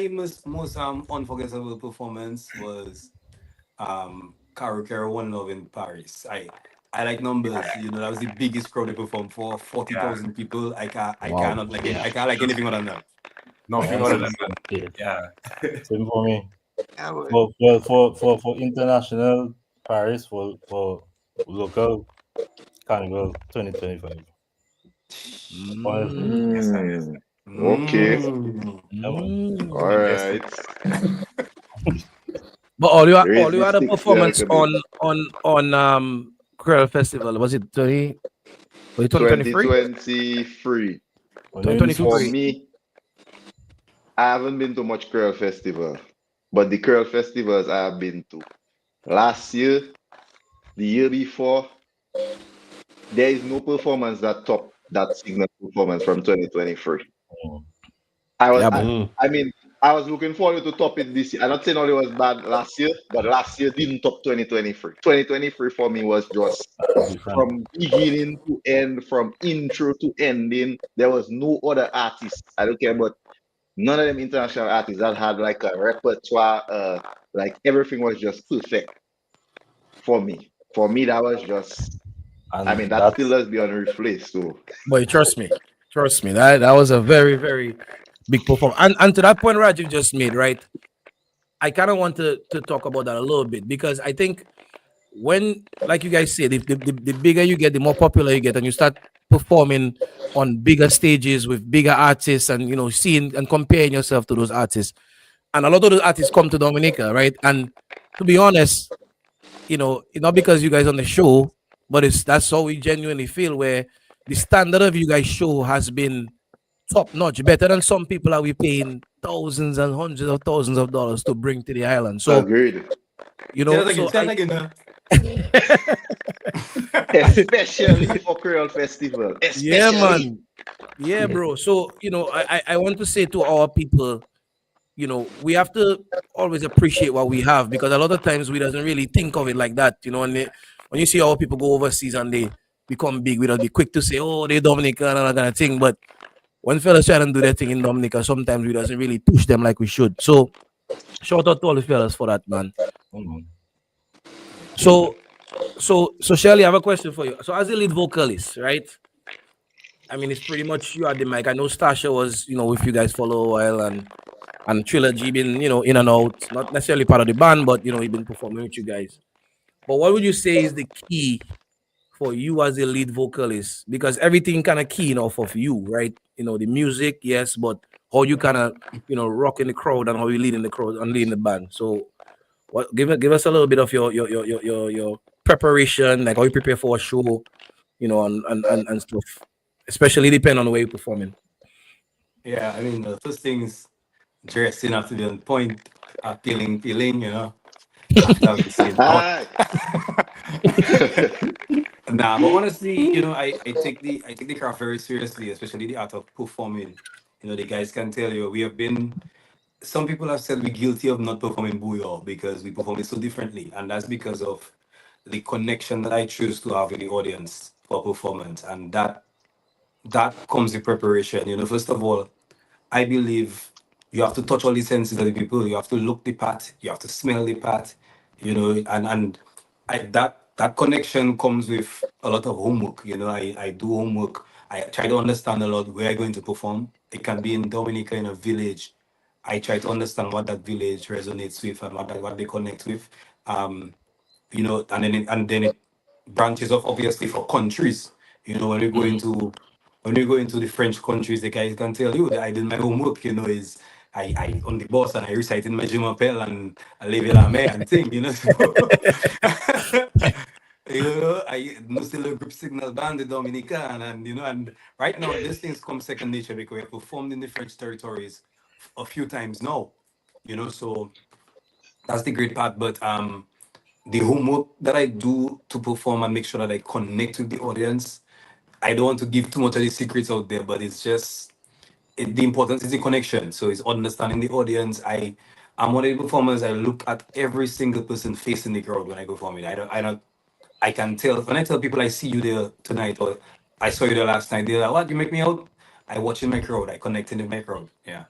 most unforgettable performance was Caro Caro One Love in Paris. I like numbers. You know, that was the biggest crowd they performed for, 40,000 people. I Wow. cannot like Yeah. I can't like anything other than that. Nothing Yeah, other same, than that. Yeah. Yeah. same for me. Yeah, boy. For international Paris for local Carnival 2025. Honestly, Mm, Yes, sir. Yes, Mm, sir. okay. Mm. yeah, man. All mm. Yes, sir. right. But Raise all you the had a sticks there a performance little bit. on Creole Festival. Was it 2023? 2023. When you're in the For 2023. Swiss, me, I haven't been to much Curl Festival, but the Curl Festivals I have been to. Last year, the year before, there is no performance that top that Signal performance from 2023. mm, I was, Yeah, I, bro. Mm. I mean, I was looking forward to top it this year. I'm not saying only was bad last year, but last year didn't top 2023. 2023 for me was just different. from beginning to end, from intro to ending. There was no other artist. I don't care about none of them international artists that had like a repertoire. Like everything was just perfect for me. For me, that was just. I mean, And that still that's does be on replay. So But trust me. That was a very very big performance. And to that point, Rajiv just made right. I kind of want to talk about that a little bit because I think when, like you guys said, if the bigger you get, the more popular you get, and you start performing on bigger stages with bigger artists, and seeing and comparing yourself to those artists, and a lot of those artists come to Dominica, right? And to be honest, it's not because you guys on the show, but that's how we genuinely feel. Where the standard of you guys show has been top notch, better than some people are we paying thousands and hundreds of thousands of dollars to bring to the island. So agreed. Say so that again. Especially for Creole Festival. yeah, Especially. man. Yeah, bro. So, I want to say to our people, we have to always appreciate what we have because a lot of times we doesn't really think of it like that. When you see our people go overseas and they become big, we don't be quick to say, oh, they Dominican and that kind of thing. But when fellas try to do their thing in Dominica, sometimes we doesn't really push them like we should. So shout out to all the fellas for that, man. mm, So Shelly, I have a question for you. So as a lead vocalist, right? I mean, it's pretty much you at the mic. I know Stasha was, with you guys for a little while, and Trilogy been, in and out, not necessarily part of the band, but he been performing with you guys. But what would you say is the key for you as a lead vocalist? Because everything kind of keying off of you, right? The music, yes, but how you kind of, rocking the crowd and how you leading the crowd and leading the band. So give us a little bit of your preparation, like how you prepare for a show, and stuff. Especially depending on the way you're performing. Yeah, I mean the first thing is dressing have to be on point, feeling, after we say out. Hi. Nah, but honestly, I take the craft very seriously, especially the art of performing. The guys can tell you we have been. Some people have said we're guilty of not performing Bouyon because we perform it so differently, and that's because of the connection that I choose to have with the audience for performance, and that comes with preparation. First of all, I believe you have to touch all the senses of the people. You have to look the part. You have to smell the part. And that connection comes with a lot of homework. I do homework. I try to understand a lot where I'm going to perform. It can be in Dominica in a village. I try to understand what that village resonates with and what they connect with. And then it branches off obviously for countries. When we go into the French countries, the guys can tell you that I did my homework. Is I on the bus and I recited my Je m'appelle and I leave la mer and thing. So, I know still a group signal band the Dominican and right now these things come second nature because we have performed in the French territories a few times now. So that's the great part. But the homework that I do to perform and make sure that I connect with the audience. I don't want to give too much of the secrets out there, but it's just the importance is the connection. So it's understanding the audience. I'm one of the performers. I look at every single person facing the crowd when I perform it. I can tell when I tell people I see you there tonight or I saw you there last night. They're like, "What? You make me out?" I watch in my crowd. I connect in my crowd. Yeah.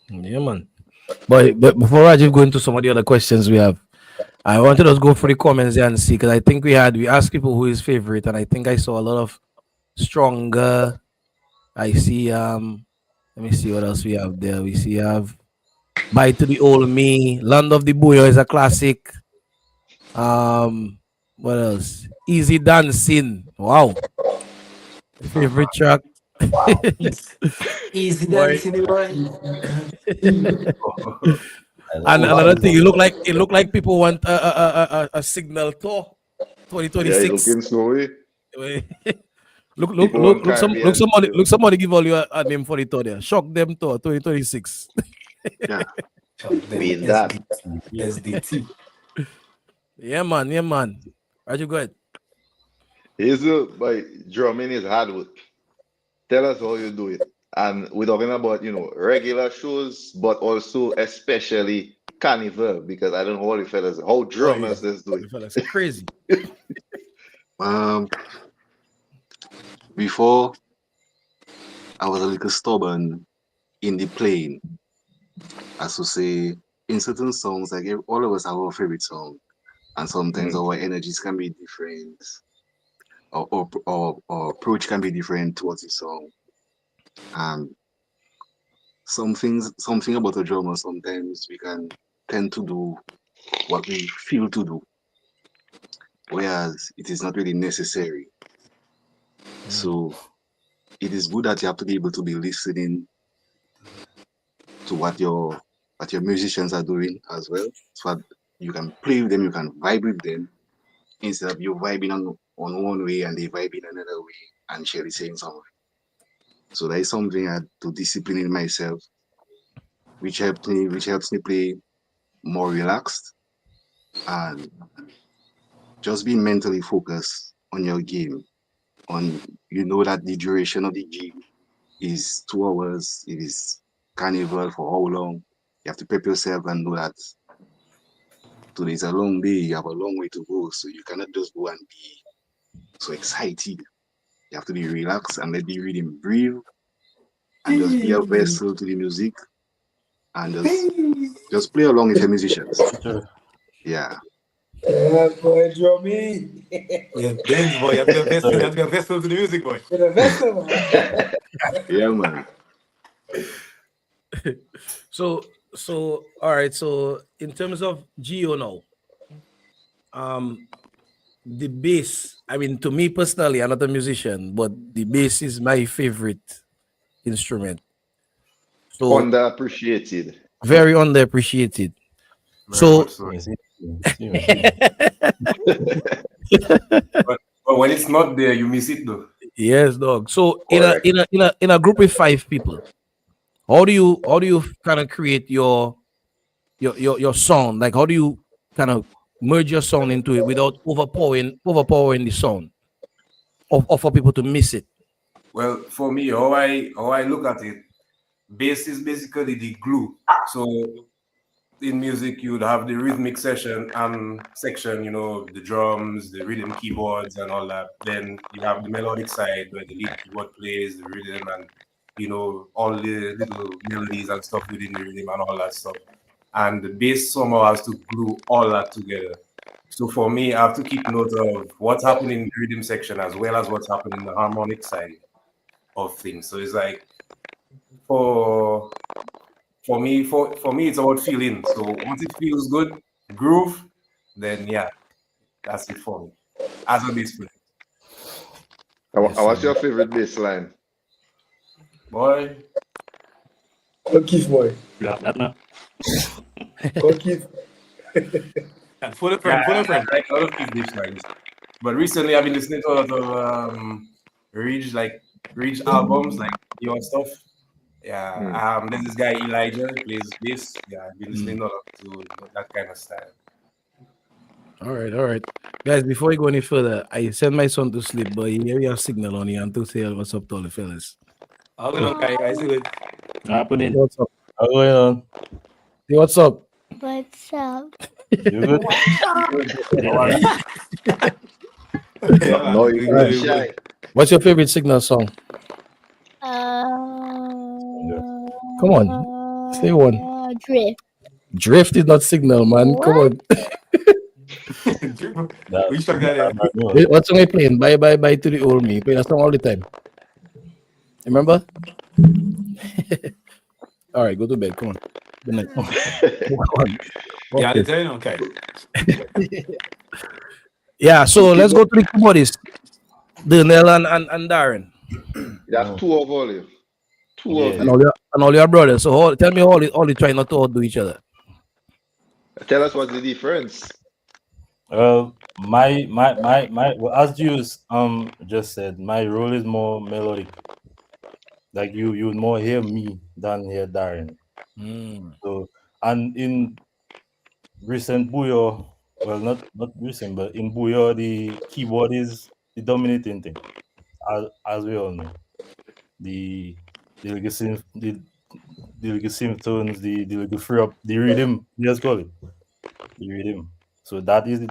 Yeah, man. But before Rajiv go into some of the other questions we have, I wanted us to go for the comments there and see because I think we asked people who is favorite, and I think I saw a lot of stronger. I see let me see what else we have there. We see have Bye to the Old Me, Land of the Bouyon is a classic. What else? Easy Dancing. Wow. Favorite track. Easy Boy. dancing, boy. And Oh, another thing, it looked like people want a signal tour Yeah, it 2026. looking snowy. People want Caribbean feel. Somebody give all you a name for the tour there. Shock them tour 2026. Yeah. Chuck them Mean that. SDT. SDT. Yeah, man. Yeah, man. Right, you go ahead. Hazel, by drumming is hard work. Tell us how you do it. And we're talking about, regular shows, but also especially carnival, because I don't know what the fellas, how Boy, drummers let's do the fellas crazy. Um, Before I was a little stubborn in the playing, as to say, in certain songs, like all of us have our favorite song, and sometimes it. our energies can be different, or approach can be different towards the song. And something about a drummer, sometimes we can tend to do what we feel to do, whereas it is not really necessary. So it is good that you have to be able to be listening to what your musicians are doing as well, so that you can play with them, you can vibe with them, instead of you vibing on one way and they vibing another way and Sherry saying something. So that is something I had to discipline in myself, which helps me play more relaxed and just be mentally focused on your game. On that the duration of the gig is 2 hours. It is carnival for how long? You have to prep yourself and know that today's a long day. You have a long way to go, so you cannot just go and be so excited. You have to be relaxed and let the rhythm breathe and just be a vessel to the music and just play along with your musicians. sure. Yeah. Yeah, boy, drumming. Yeah, Benz, boy. You have to be a vessel. You Sorry. have to be a vessel to the music, boy. With a vessel, man. Yeah, man. So all right. So in terms of Geo now, the bass. I mean, to me personally, I'm not a musician, but the bass is my favorite instrument. So Underappreciated. very underappreciated. Very much So so. Yes, seriously. But when it's not there, you miss it though. yes, dog. So Correct. in a group with 5 people, how do you kind of create your sound? Like how do you kind of merge your sound into it without overpowering the sound, or for people to miss it? Well, for me, how I look at it, bass is basically the glue. So in music, you would have the rhythmic section, the drums, the rhythm keyboards, and all that. Then you have the melodic side where the lead keyboard plays the rhythm and all the little melodies and stuff within the rhythm and all that stuff. And the bass somehow has to glue all that together. So for me, I have to keep note of what's happening in the rhythm section as well as what's happening in the harmonic side of things. So it's like for for me, it's about feeling. So once it feels good, groove, then yeah, that's it for me. As a bass player, Yes, What's sir. your favorite bass line? boy. O'Keefe, boy. Yeah, that now. O'Keefe. And for the Yeah, friend, for the I friend. like a lot of these bass lines. But recently, I've been listening to a lot of Ridge albums, like your stuff. Yeah, Hmm. there's this guy Elijah, he plays bass. Yeah, I've been listening a lot to that kind of style. All right, guys. Before we go any further, I send my son to sleep, but here we have signal on here and to say what's up to all the fellas. I'll go now, guy. I see it. Happening. What's up? How going on? Hey, what's up? What's up? You good? Good. How are Yeah. you? Yeah, No, man. no, Good, you good, be good, good. shy. What's your favorite signal song? Come on, say one. Drift. Drift is not signal, man. Come on. We struck that there. What song I playing? Bye bye bye to the old me. Play that song all the time. Remember? All right, go to bed. Come on. Good night. Come on. Yeah, Okay. they tell you, okay. Yeah, so let's go to the keyboardist, Daniel and Darren. That's two of all you. Two of And you. all your brothers. So tell me all you try not to outdo each other. Tell us what's the difference. Well, well, as you just said, my role is more melodic. Like you would more hear me than hear Darren. So, and in recent Bouyon, well, not recent, but in Bouyon, the keyboard is the dominating thing, as we all know. The little symptoms, the little free up, the rhythm, let's call it the rhythm. So that is the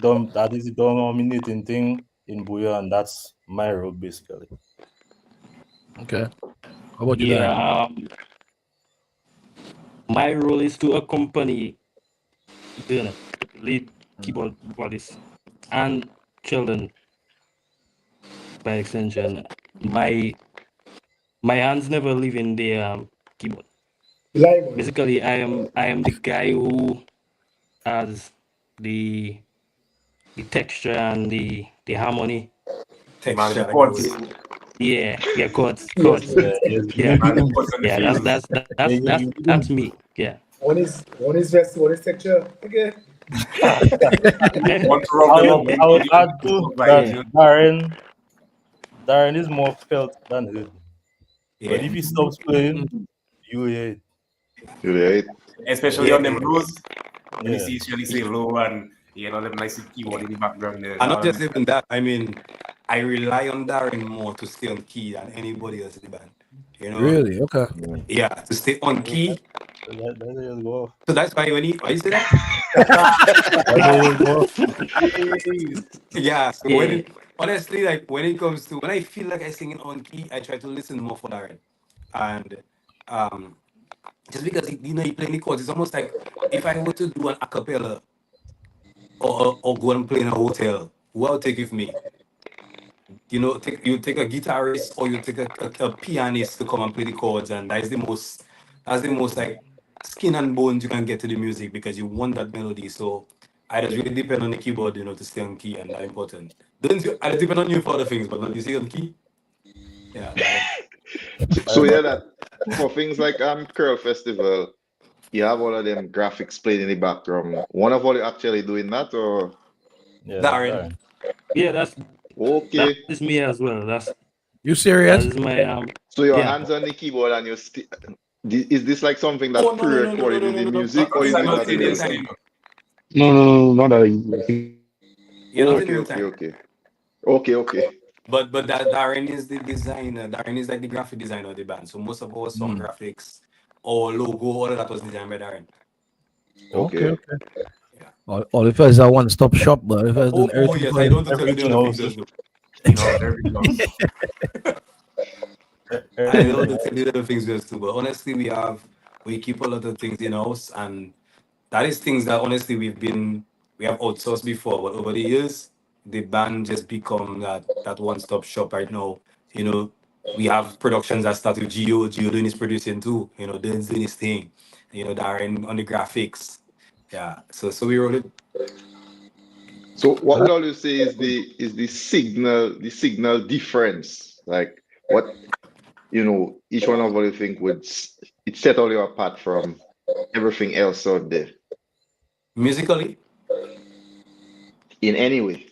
dominating thing in Bouyon, and that's my role basically. Okay. How about you, Darren? Yeah, my role is to accompany the lead keyboard bodies and children by extension. My hands never leave in the keyboard. Live. Basically, I am the guy who has the texture and the harmony. Man, the Texture, like you chords. would. Yeah, chords. Yes. Yes, Yeah, Man, the chords and the yeah. feelings. That's me. Yeah. One is vest, one is texture. Okay. Want to rub them up. I would add to that Yeah. Darren is more felt than heard. But Yeah. if he stops playing, you hear it. Right? Especially on them blues. When you Yeah. see Shelly say low and them nice keyboard in the background there. And not just even that, I mean, I rely on Darren more to stay on key than anybody else in the band. You know? Really? Okay. Yeah, to stay on key. That just go off. So that's why when you say that? That just go off. Yeah. So Yeah. honestly, like when it comes to when I feel like I singing on key, I try to listen more for Darren. And just because you play the chords, it's almost like if I were to do an a cappella or go and play in a hotel, who I'll take with me? You take a guitarist or you take a pianist to come and play the chords, and that's the most like skin and bones you can get to the music because you want that melody. So I just really depend on the keyboard, to stay on key, and that's important. I depend on you for other things, but not you stay on key. Yeah. So yeah, that for things like Curl Festival, you have all of them graphics played in the background. One of all you actually doing that or Yeah, Darren. Yeah, that okay. is me as well. You That serious? is my So your yeah. hands on the keyboard and is this like something that Oh no no no no no pre-recorded no in no the no no! music or is it at Simultaneous real time. time? No, not that. You're not in Okay, real okay, time. okay. Okay. But that Darren is the designer. Darren is like the graphic designer of the band. So most of our song graphics, our logo, all of that was designed by Darren. Okay. Okay. Yeah. All if it's a one-stop shop, but if it's doing Oh everything yes, for I him. don't want to tell you the everything other things else. just do. There we go. I don't want to tell you the other things just do. But honestly, we keep a lot of things in house, and that is things that honestly we have outsourced before, but over the years, the band just become that one-stop shop right now. We have productions that start with Gio doing his producing too. Dylan's doing his thing. Darren on the graphics. Yeah. So we wrote it. So what would all you say is the signal difference? Like what each one of all you think it set all you apart from everything else out there Musically, in any way.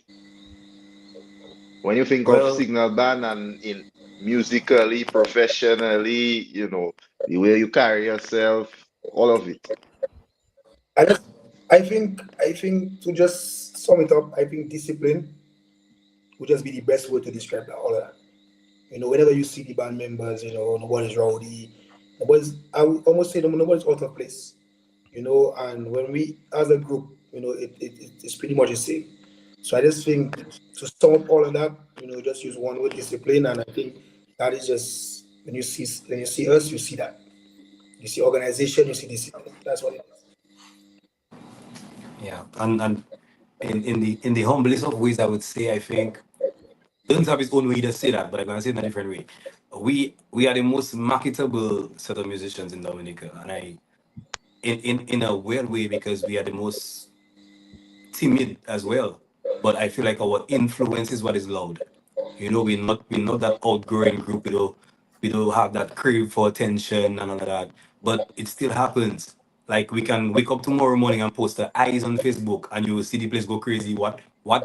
When you think of well, signal band and in musically, professionally, the way you carry yourself, all of it. I think to just sum it up, I think discipline would just be the best word to describe that all of that. Whenever you see the band members, nobody's rowdy, I would almost say nobody's out of place. And when we as a group, it's pretty much the same. So I just think to sum up all of that, just use one word, discipline, and I think that is just when you see us, you see that. You see organization, you see discipline. That's what it is. yeah, and in the humblest of ways, I would say, I think doesn't have his own way to say that, but I'm gonna say it in a different way. We are the most marketable set of musicians in Dominica, and I in a weird way because we are the most timid as well. But I feel like our influence is what is loud. You know, we're not that outgrowing group. We don't have that crave for attention and all of that. But it still happens. Like we can wake up tomorrow morning and post the eyes on Facebook, and you will see the place go crazy. What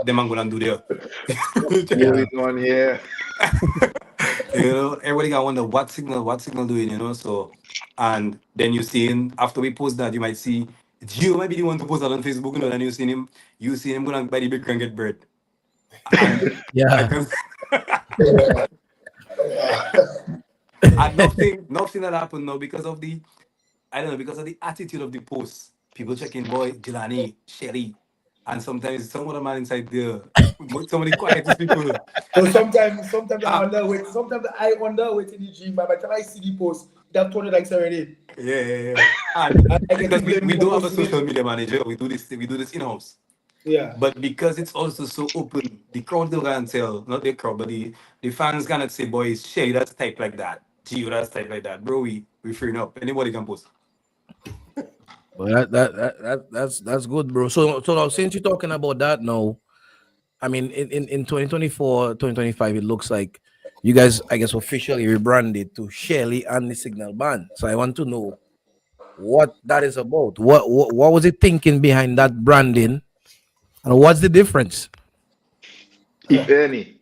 them I'm gonna do there? Yeah. Going on here. Everybody got wonder what signal doing. So and then you see him after we post that, you might see Gio might be the one to post that on Facebook. Then you see him gonna buy the big and get bread. And I Yeah. can Yeah. and nothing that happened now because of the I don't know, because of the attitude of the post. People checking boy, Jelani, Sherry, and sometimes some other man inside there, some of the quietest people. So sometimes I Ah, wonder wait. Sometimes I wonder wait in the gym. By the time I see the post, that 20 likes already. yeah. And And I get to because we, blame we you for do have a posting it. social media manager, we do this in-house. Yeah. But because it's also so open, the crowd don't can tell, not the crowd, but the fans cannot say, boys, Shay, that's type like that. Gio, that's type like that. Bro, we freeing up. Anybody can post. But that's good, bro. So now since you're talking about that now, I mean in 2024, 2025, it looks like you guys, I guess, officially rebranded to Shelly and the Signal Band. So I want to know what that is about. What was it thinking behind that branding, and what's the difference, If any.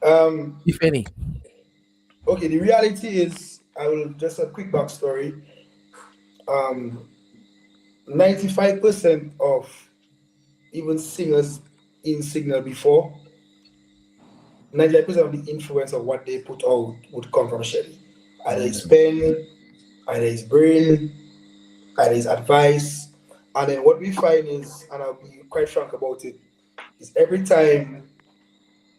Um. if any? Okay. The reality is, I will just a quick backstory. 95% of even singers in Signal before, 95% of the influence of what they put out would come from Shelly. Either his pen, either his brain, either his advice. And then what we find is, and I'll be quite frank about it, is every time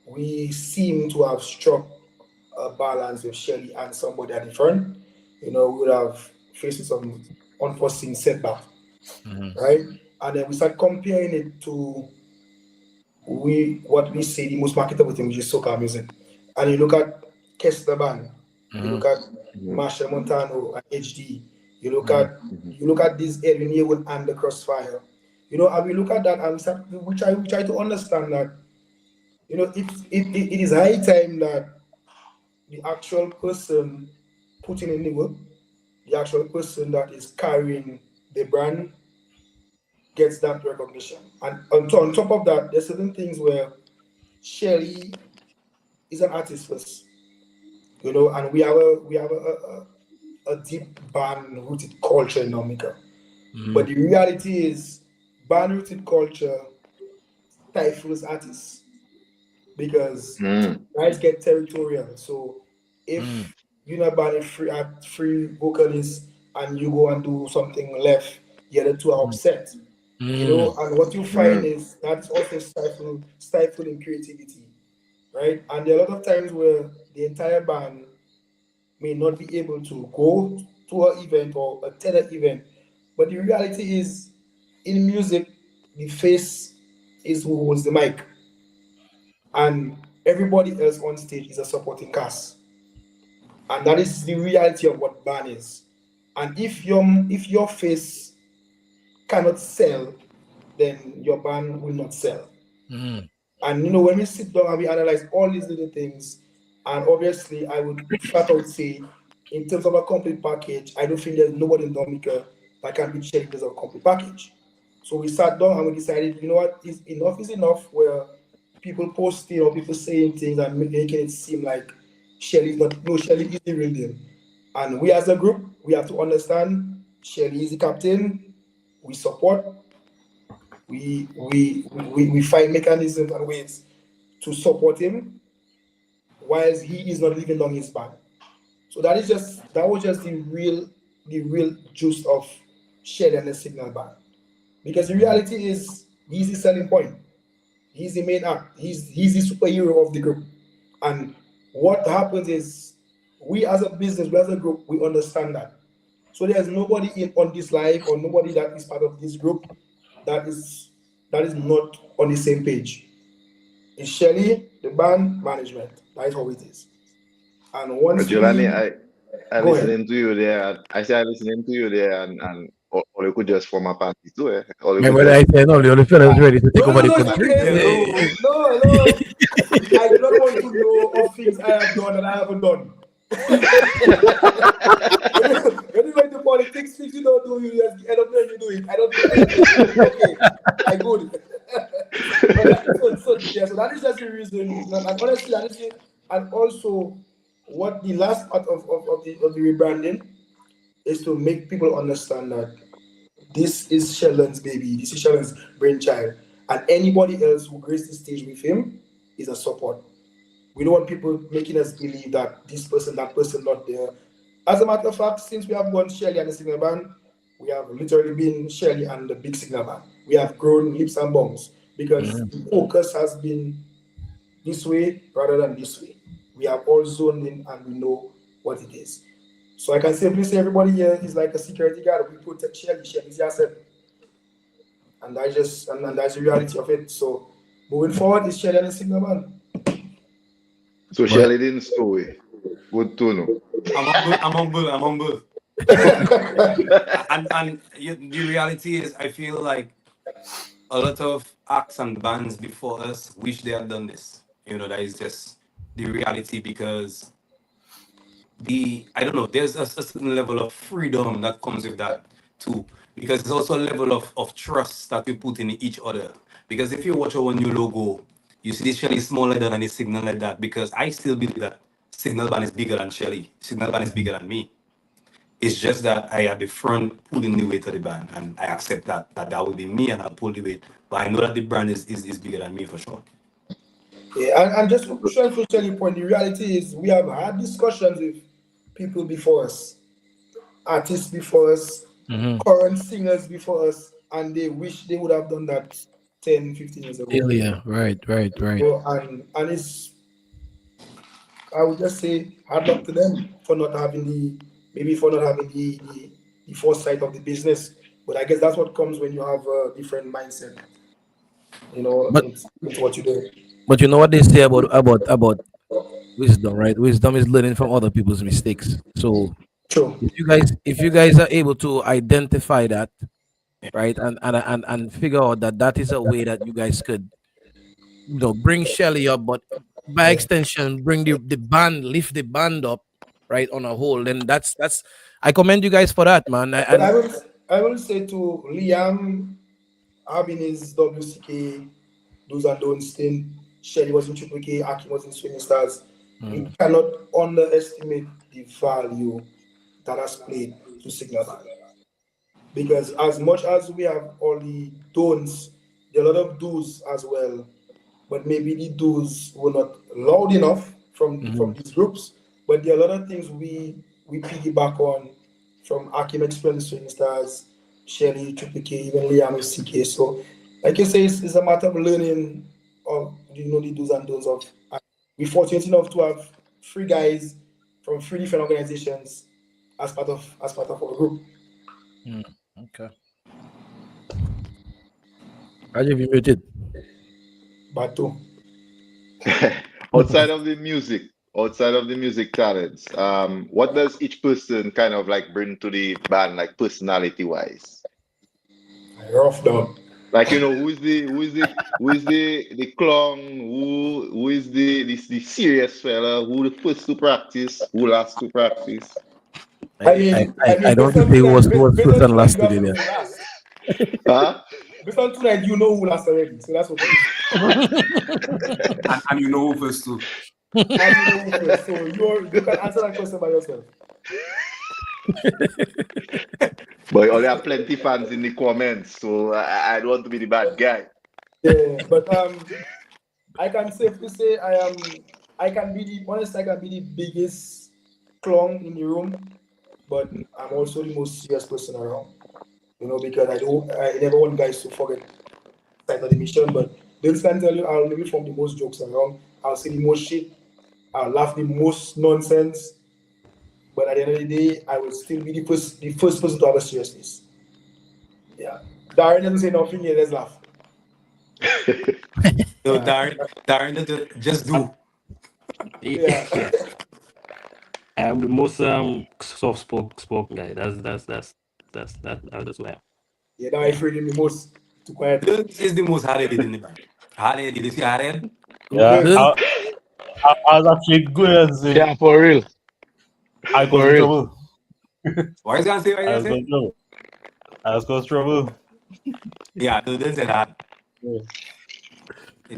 we seem to have struck a balance with Shelly and somebody at the front, we would have faced some unforeseen setback, Mhm. right? And then we start comparing it to what we say the most marketable thing, which is soca music. And you look at Kessler Band, you Mhm. look at Mhm, Marshall Montano and HD, you look mhm, at mhm. you look at this Edwin Yeawood and the Crossfire. And we look at that and we try to understand that it is high time that the actual person putting in the work, the actual person that is carrying the brand gets that recognition. And on top of that, there's certain things where Shelly is an artist first, and we have a deep band rooted culture in Dominica. But Mhm. the reality is, band rooted culture stifles artists because Mm, guys get territorial. So Mhm. if you're not banning free vocalists and you go and do something left, the other two are upset. Mhm. And what you find mm, is that's also stifling creativity, right? And there are a lot of times where the entire band may not be able to go to an event or attend an event. But the reality is, in music, the face is who holds the mic, and everybody else on stage is a supporting cast. And that is the reality of what band is. And if your face cannot sell, then your band will not sell. Mhm. And when we sit down and we analyze all these little things, and obviously I would flat out say, in terms of a complete package, I don't think there's nobody in Dominica that can be checked as a complete package. So we sat down and we decided, what, is enough where people posting or people saying things and making it seem like Shelly is not, no, Shelly is the real deal. And we as a group, we have to understand Shelly is the captain, we support, we find mechanisms and ways to support him whilst he is not living down his band. So that was just the real juice of Shed and the Signal band. Because the reality is, he's the selling point. He's the main act. He's the superhero of the group. And what happens is, we as a business, we as a group, we understand that. So there's nobody on this live or nobody that is part of this group that is that is not on the same page. It's Shelly, the band management. That is how it is. And once Jelani, we I go ahead. listening to you there. I say I listening to you there, and or you could just form a party too, eh? Or you My could brother, just I said, no, the fellas ready to take No, over no, the no, it's country. okay. Hello. No, hello. I do not want to know of things I have done and I haven't done. When you go into politics, things you don't do, you just end up when you do it. I don't do anything. Okay, I good. But so that is just the reason. And honestly, that is it. And also, what the last part of the rebranding is to make people understand that this is Sheldon's baby, this is Sheldon's brainchild, and anybody else who graced the stage with him is a support. We don't want people making us believe that this person, that person, not there. As a matter of fact, since we have gone Shelly and the signal band, we have literally been Shelly and the big signal band. We have grown leaps and bounds because Mhm. the focus has been this way rather than this way. We have all zoned in and we know what it is. So I can simply say everybody here is like a security guard. We protect Shelly, Shelly's yourself. And that's the reality of it. So moving forward is Shelly and the signal band. so But Shelly didn't story. Good to know. I'm humble. And the reality is, I feel like a lot of acts and bands before us wish they had done this. That is just the reality because I don't know, there's a certain level of freedom that comes with that too. Because it's also a level of trust that we put in each other. Because if you watch our new logo, you see this Shelly smaller than any signal like that. Because I still believe that Signal Band is bigger than Shelly. Signal Band is bigger than me. It's just that I am the front pulling the weight of the band, and I accept that will be me, and I'll pull the weight. But I know that the brand is bigger than me for sure. Yeah, and just trying to tell you point, the reality is we have had discussions with people before us, artists before us, mhm. current singers before us, and they wish they would have done that 10, 15 years ago. Earlier, right, right, right. So, and it's, I would just say, hard luck to them for not having maybe for not having the foresight of the business. But I guess that's what comes when you have a different mindset. But It's what you do. you know what they say about wisdom, right? Wisdom is learning from other people's mistakes. So True. if you guys are able to identify that, right, and figure out that that is a way that you guys could, bring Shelly up, but by Yeah. extension, bring the band, lift the band up, right, on a whole. Then that's I commend you guys for that, man. But And I will say to Liam having his WCK do's and don'ts thing. Shelly was in Triple K, Aki was in Swinging Stars. We mm, cannot underestimate the value that has played to Signal Band. Because as much as we have all the don'ts, there are a lot of do's as well. But maybe the do's were not loud enough from mhm. these groups. But there are a lot of things we piggyback on from Akim Express, Swing Stars, Shelly, Triple K, even Liam with CK. So, like you say, it's a matter of learning of the do's and don'ts of. We're fortunate enough to have three guys from three different organizations as part of our group. Mm, okay. I you muted. But too. outside of the music, outside of the music talents, what does each person kind of like bring to the band, like personality wise? Rough down. Like who is the clown, who is the serious fella, who the first to practice, who last to practice? I, I I, mean, I, I I mean, don't based think on they tonight, was based first on and tonight, last you have today to know there. who last. Huh? Based on tonight, you know who last already. So that's what it is. And you know who first too. And you know who first. So you can answer that question by yourself. But you only have plenty fans in the comments, so I don't want to be the bad guy. Yeah, but I can safely say I can be the honest, I can be the biggest clown in the room, but I'm also the most serious person around. Because I never want guys to forget sight of the mission, but Bills can tell you I'll maybe form the most jokes around. I'll say the most shit. I'll laugh the most nonsense. But at the end of the day, I will still be the first person to have a seriousness. Yeah. Darren doesn't say nothing here, let's laugh. No, Darren, just do. Yeah. I'm the most soft spoken guy. That's why. Yeah, now I afraid him the most to quiet. This is the most hard-headed in the band. Hard-headed, you see hard-headed? Yeah, Good. I was actually going to say Yeah, for real. I For caused real. trouble. What is he gonna say? What is I he was gonna say? causing trouble. I was causing trouble. Yeah, no, Dins said that. Yeah.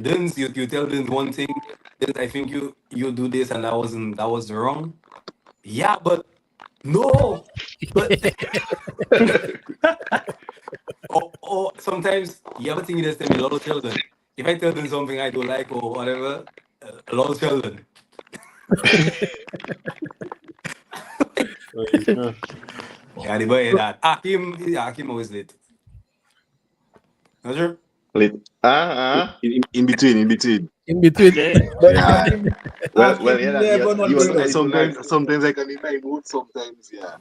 Dins, you tell Dins one thing. Dins, I think you do this and that was wrong. Yeah, but no. But or sometimes you have a thing that's tell me a lot of children. If I tell them something I don't like or whatever, a lot of children. Very true. Yeah, the boy that Akim always late. Not sure. Lit. In between. In between. Yeah. But Yeah. Well, yeah, never not you was going I out. sometimes I can be my mood. Sometimes, yeah.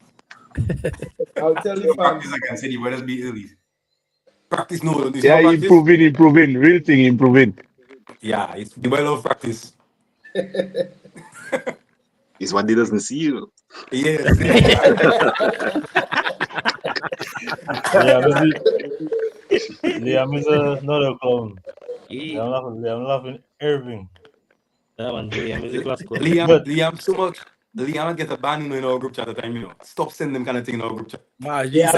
I'll tell the fans. Practice again. Say the weather's be early. Practice no, this is Yeah, not practice. improving. Real thing, improving. Yeah, it's the boy love practice. It's what they doesn't see you. Yes. Liam is another clown. Yeah. I'm laughing everything. That one, Liam is a class clown. Liam, so much. Liam get a ban in our group chat at the time, Stop sending them kind of thing in our group chat. Yeah,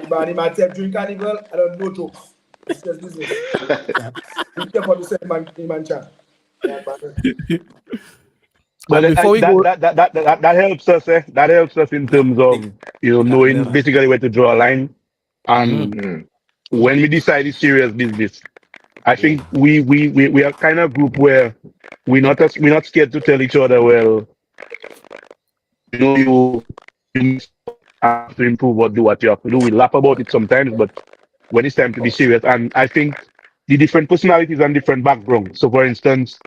but him I tell during carnival, I don't know jokes. It's just business. Be careful to say man chat. Yeah, But before we go, that helps us, That helps us in terms of knowing basically where to draw a line. And when we decide it's serious business, I think we are kind of group where we're not scared to tell each other, well, you have to improve or do what you have to do. We laugh about it sometimes, but when it's time to be serious, and I think the different personalities and different backgrounds. So, for instance,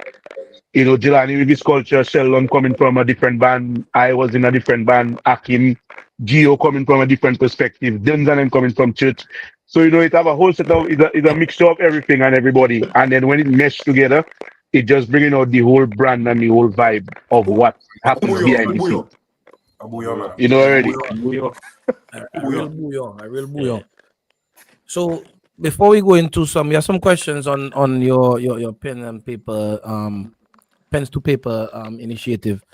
Jelani with his culture, Sheldon coming from a different band, I was in a different band, Akim, Gio coming from a different perspective, Denzanen coming from church. So, it have a whole set of, it's a mixture of everything and everybody. And then when it meshed together, it just bringing out the whole brand and the whole vibe of what happens behind the scene. Already. A real bouillon. So before we go into some questions on your pen and paper pens to paper initiative,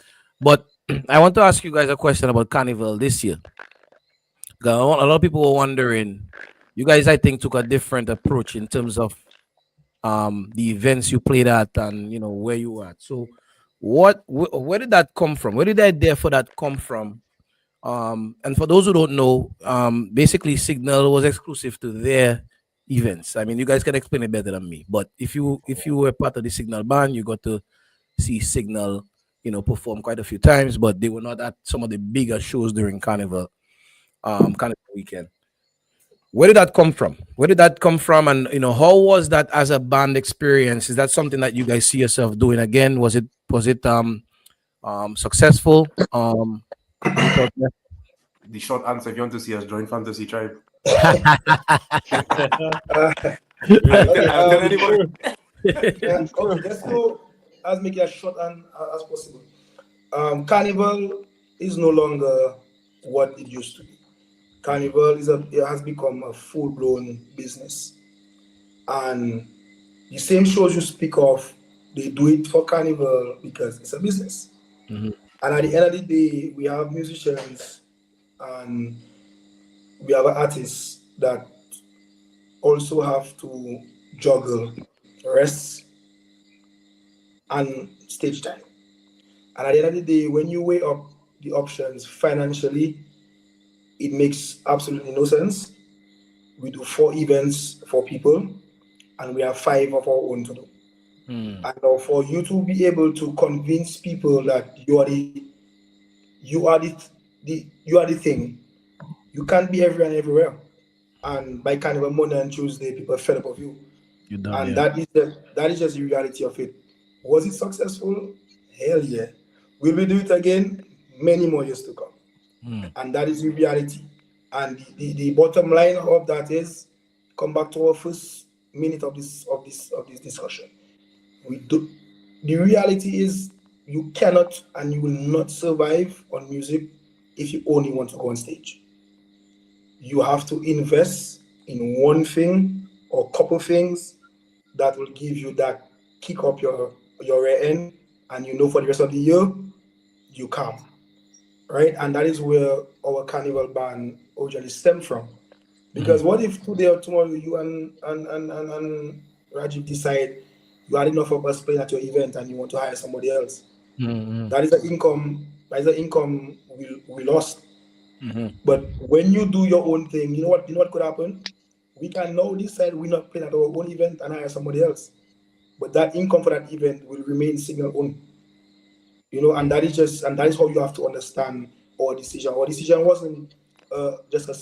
but I want to ask you guys a question about Carnival this year. A lot of people were wondering. You guys, I think, took a different approach in terms of the events you played at and where you were at. So where did that come from? Where did the idea for that come from? And for those who don't know, basically Signal was exclusive to their events. I mean, you guys can explain it better than me. But if you were part of the Signal band, you got to see Signal, perform quite a few times, but they were not at some of the bigger shows during Carnival weekend. Where did that come from? And how was that as a band experience? Is that something that you guys see yourself doing again? Was it successful? The short answer, if you want to see us join Fantasy Tribe. I'll tell anybody. Let's go as make it as short and as possible. Carnival is no longer what it used to be. Carnival has become a full-blown business, and the same shows you speak of, they do it for Carnival because it's a business. Mm-hmm. And at the end of the day, we have musicians and we have artists that also have to juggle rest and stage time. And at the end of the day, when you weigh up the options financially, it makes absolutely no sense. We do 4 events for people, and we have 5 of our own to do. And now for you to be able to convince people that you are the thing, you can't be everywhere and everywhere. And by Carnival Monday and Tuesday, people are fed up of you. That is just the reality of it. Was it successful? Hell yeah. Will we do it again? Many more years to come. And that is the reality. And the bottom line of that is come back to our first minute of this discussion. We do. The reality is you cannot and you will not survive on music if you only want to go on stage. You have to invest in one thing or couple things that will give you that kick up your rear end, and for the rest of the year you come right, and that is where our carnival band originally stemmed from. Because what if today or tomorrow you and Rajiv decide you had enough of us playing at your event and you want to hire somebody else? Mm-hmm. That is the income. That is the income we lost. Mm-hmm. But when you do your own thing, you know what could happen? We can now decide we're not playing at our own event and hire somebody else. But that income for that event will remain signal owned. And that is how you have to understand our decision. Our decision wasn't just a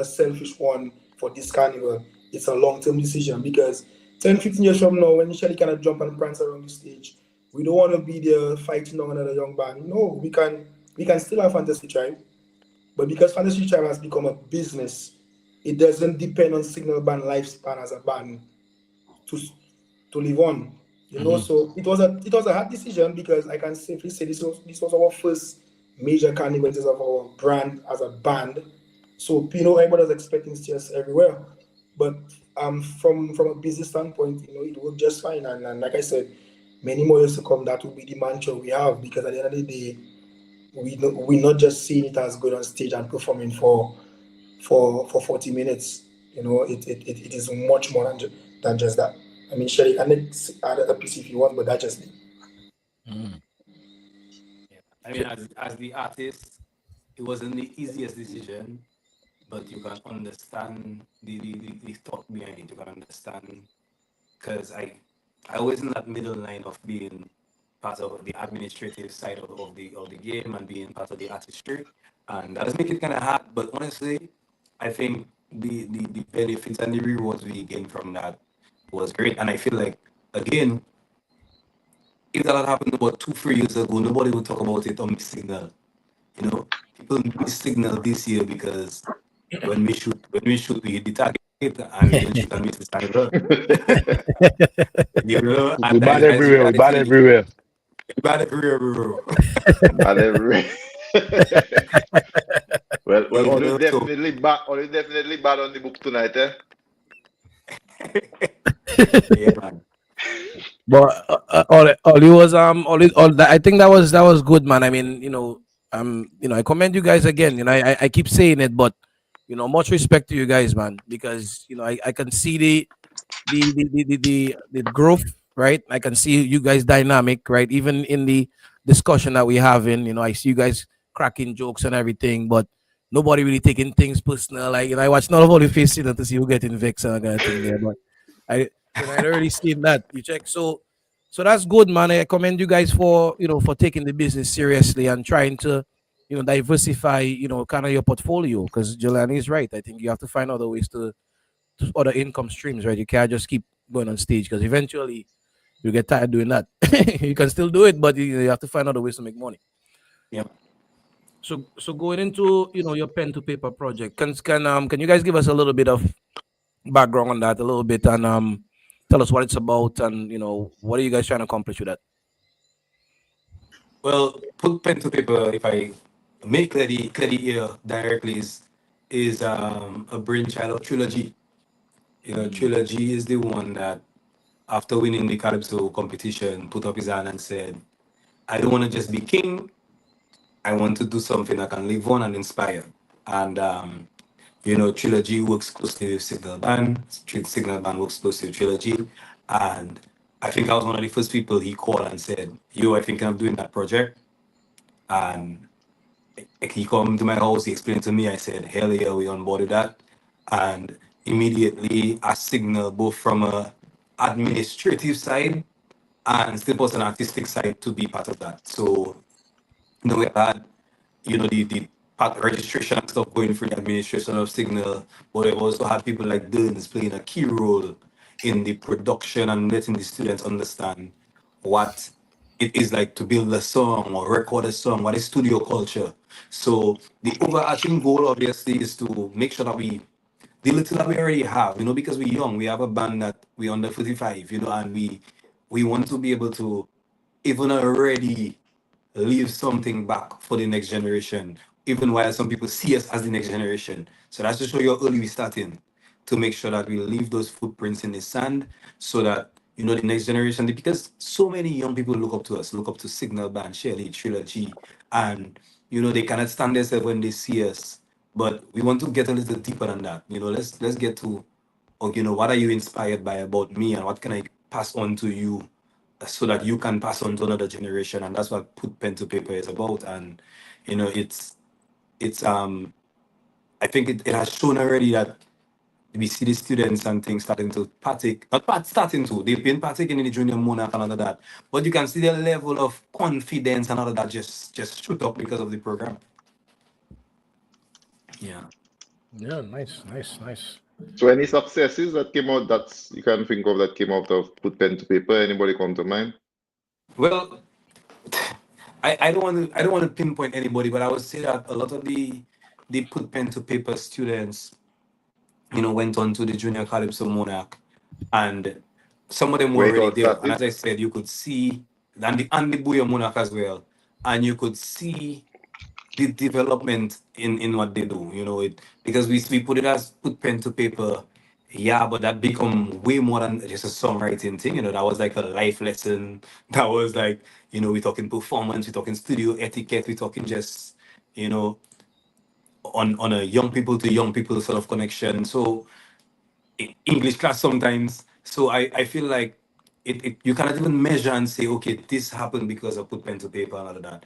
selfish one for this carnival. It's a long-term decision because 10, 15 years from now, when Shelly cannot jump and prance around the stage, we don't want to be there fighting on another young band. No, we can still have Fantasy Tribe, but because Fantasy Tribe has become a business, it doesn't depend on Signal Band lifespan as a band to to live on. So it was a hard decision because I can safely say this was our first major carnival in terms of our brand as a band. So everybody was expecting CS everywhere, but from a business standpoint, it worked just fine. And like I said, many more years to come, that will be the mantra we have because at the end of the day, we're not just seeing it as going on stage and performing for 40 minutes. It is much more than just that. I mean, Sherry, can add a piece if you want, but that's just me. Mm-hmm. Yeah. I mean, as the artist, it wasn't the easiest decision, but you can understand the thought behind it. You can understand because I was in that middle line of being part of the administrative side of the game and being part of the artistry, and that does make it kind of hard. But honestly, I think the benefits and the rewards we gain from that was great, and I feel like again, if that had happened about 2 3 years ago, nobody would talk about it on Miss Signal. People miss Signal this year because when we shoot, we hit the target and we didn't shoot and miss the target. We And bad as everywhere. We bad reality, everywhere. bad everywhere, bro. Bad every. Well, You all know, is so definitely bad. All is definitely bad on the book tonight, eh? yeah, man. But all it was all that, I think that was good, man. I mean, I commend you guys again. I keep saying it, but much respect to you guys, man, because I can see the growth, right? I can see you guys dynamic, right? Even in the discussion that we having, I see you guys cracking jokes and everything, but nobody really taking things personal. Like, I watch not all the faces to see who getting vexed and that kind of thing there, but I already seen that. You check. So that's good, man. I commend you guys for taking the business seriously and trying to, diversify, kind of your portfolio. Because Jelani is right. I think you have to find other ways to other income streams, right? You can't just keep going on stage because eventually you get tired doing that. You can still do it, but you have to find other ways to make money. Yeah. So going into your pen to paper project, can you guys give us a little bit of background on that, a little bit, and tell us what it's about, and what are you guys trying to accomplish with that? Well, put pen to paper. If I make clearly here directly is a brainchild of Trilogy. Trilogy is the one that after winning the Calypso competition, put up his hand and said, "I don't want to just be king. I want to do something that can live on and inspire." And Trilogy works closely with Signal Band. Signal Band works closely with Trilogy. And I think I was one of the first people he called and said, "Yo, I think I'm doing that project." And he come to my house, he explained to me, I said, "Hell yeah, we onboarded that." And immediately I signal both from a administrative side and still was an artistic side to be part of that. So we had the part registration and stuff going through the administration of Signal, but we also had people like Dylan's playing a key role in the production and letting the students understand what it is like to build a song or record a song, what is studio culture. So the overarching goal obviously is to make sure that we the little that we already have, because we're young, we have a band that we under 45, and we want to be able to even already leave something back for the next generation, even while some people see us as the next generation. So that's to show you how early we starting to make sure that we leave those footprints in the sand so that the next generation, because so many young people look up to us, look up to Signal Band, Shelly, Trilogy, and they cannot stand themselves when they see us. But we want to get a little deeper than that. Let's get to, what are you inspired by about me, and what can I pass on to you so that you can pass on to another generation. And that's what put pen to paper is about. And it's I think it has shown already that we see the students and things starting to partake, not starting to, they've been partaking in the junior monarch and all of that, but you can see the level of confidence and all of that just shoot up because of the program. Yeah. Yeah, nice. So any successes that came out that you can think of that came out of put pen to paper? Anybody come to mind? Well, I don't want to pinpoint anybody, but I would say that a lot of the put pen to paper students, went on to the junior Calypso Monarch, and some of them were Where it already all there. And started? as I said, you could see and the Bouyon Monarch as well, and you could see the development in what they do. Because we put it as put pen to paper. Yeah, but that become way more than just a songwriting thing. That was like a life lesson. That was like, we're talking performance, we're talking studio etiquette, we're talking just, you know, on a young people to young people sort of connection. So English class sometimes. So I feel like you cannot even measure and say, okay, this happened because I put pen to paper and all of that.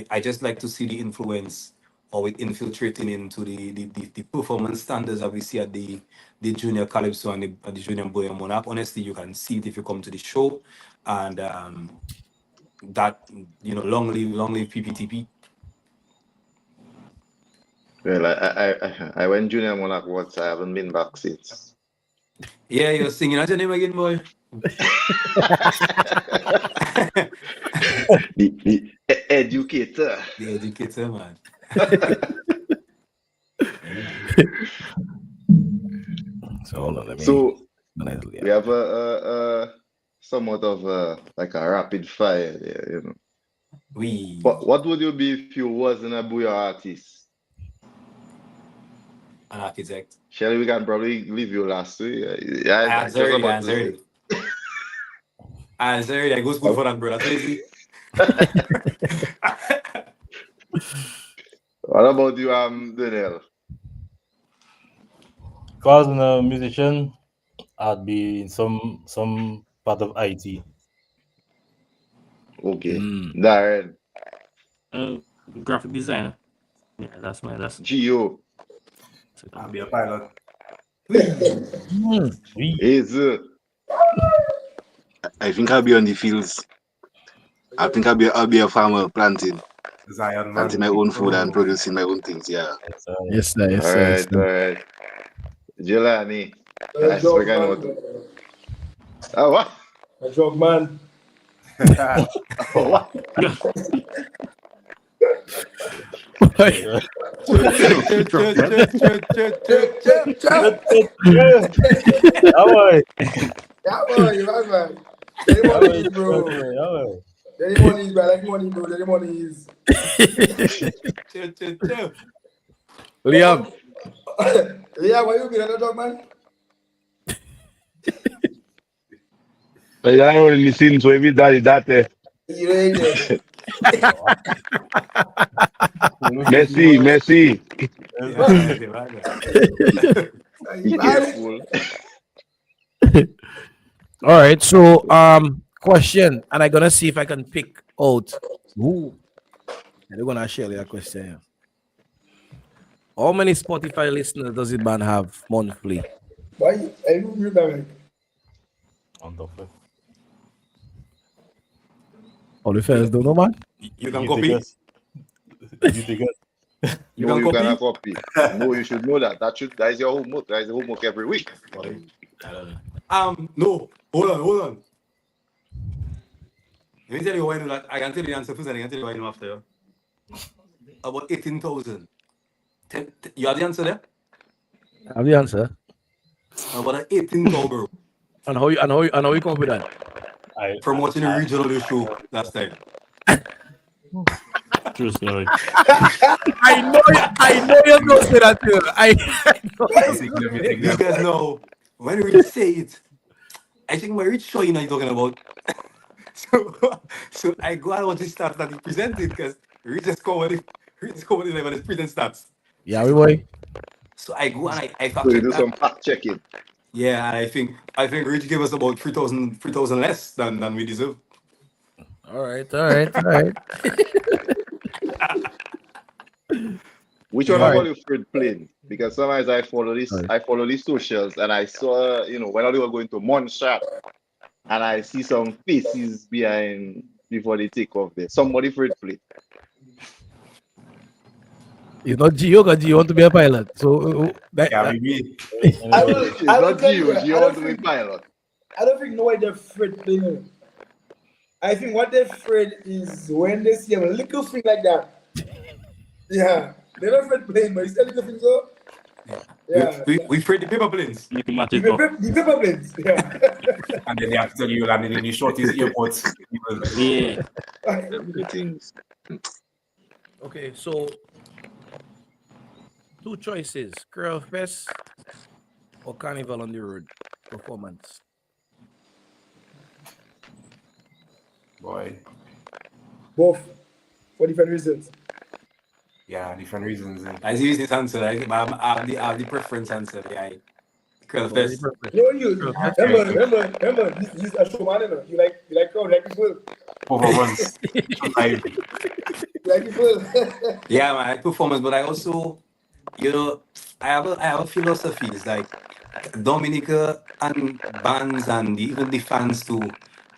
I just like to see the influence or it infiltrating into the performance standards that we see at the junior Calypso and the junior Bouyon Monarch. Honestly, you can see it if you come to the show. And that, long live PPTP. Well, I went junior monarch once. I haven't been back since. Yeah, you're singing out your name again, boy. The educator. The educator, man. So hold on, let me. So honestly, we have a somewhat of like a rapid fire there. What would you be if you wasn't a Bouyon artist? An architect. Shelly, we can probably leave you last week. I I answered just it. about to say. I go school for that, bro. That's crazy. What about you, Daniel? If I was a musician, I'd be in some part of IT. Okay. Darren. Graphic designer. Yeah, that's Gio. I'll be a pilot. Is I think I'll be on the fields. I think I'll be a farmer planting my own food and producing my own things. Yeah. Yes, sir. All right. Jelani. I speak I know too. Oh, what? A drug man. Oh, what? Yeah, boy, right, man. Any money is, bro. Any money is, bro. Like money, bro. Any money is. Liam. Liam, why you been a dog, man? But I only listen to every daddy that. You ain't there. Merci. Be careful. All right. So, question, and I'm gonna see if I can pick out who. I'm gonna share that question here. How many Spotify listeners does it band have monthly? Why? I don't remember. All the fans don't know, man. You can copy. You can copy. No, you should know that. That is your homework. That is the homework every week. No. Hold on. Let me tell you why I know that. I can tell you the answer first and I can tell you why I know after. About 18,000. You have the answer there? I have the answer. About an 18 goal, bro. And how you come up with that? From watching a regional show last time. True story. I know you're gonna say that too. I know You take them, you take them. Because now, when we say it, I think my rich show you know you're talking about. So I go and watch the stats that he presented because Rich just covered it. Rich just covered 11 his present stats. Yeah, we boy. So I go and I fact So you check do that. some fact checking. Yeah, and I think Rich gave us about 3,000 less than we deserve. All right. Which You one know, of All all right. you Fred playing? Because sometimes I follow these socials and I saw, when they were going to Monshot and I see some faces behind before they take off there. Somebody Fred play. It's not Gio, because Gio want to be a pilot. So Yeah, maybe. I Anybody. will. It's I will not tell you. Gio. Gio I want don't to be think. pilot. I don't think no way they're afraid playing. I think what they're afraid is when they see a little thing like that. Yeah, they're not afraid playing, but it's a little thing so. we Yeah, we we afraid the paper planes. You can match the it up. paper planes. Yeah. And then they have to tell you landed in the shortest airports. Yeah. Them good things. okay, so two choices: Curl Fest or Carnival on the Road performance. Boy. Both for different reasons. Yeah, different reasons. I see this answer. I have the preference answer. Yeah, Curl What is the Fest. preference? No, you Curl Fest. remember. This a showman, you know. You like crowd, like people, Performance. Live. you like people. Yeah, man, performance. But I also, I have a philosophy. It's like Dominica and bands and even the fans to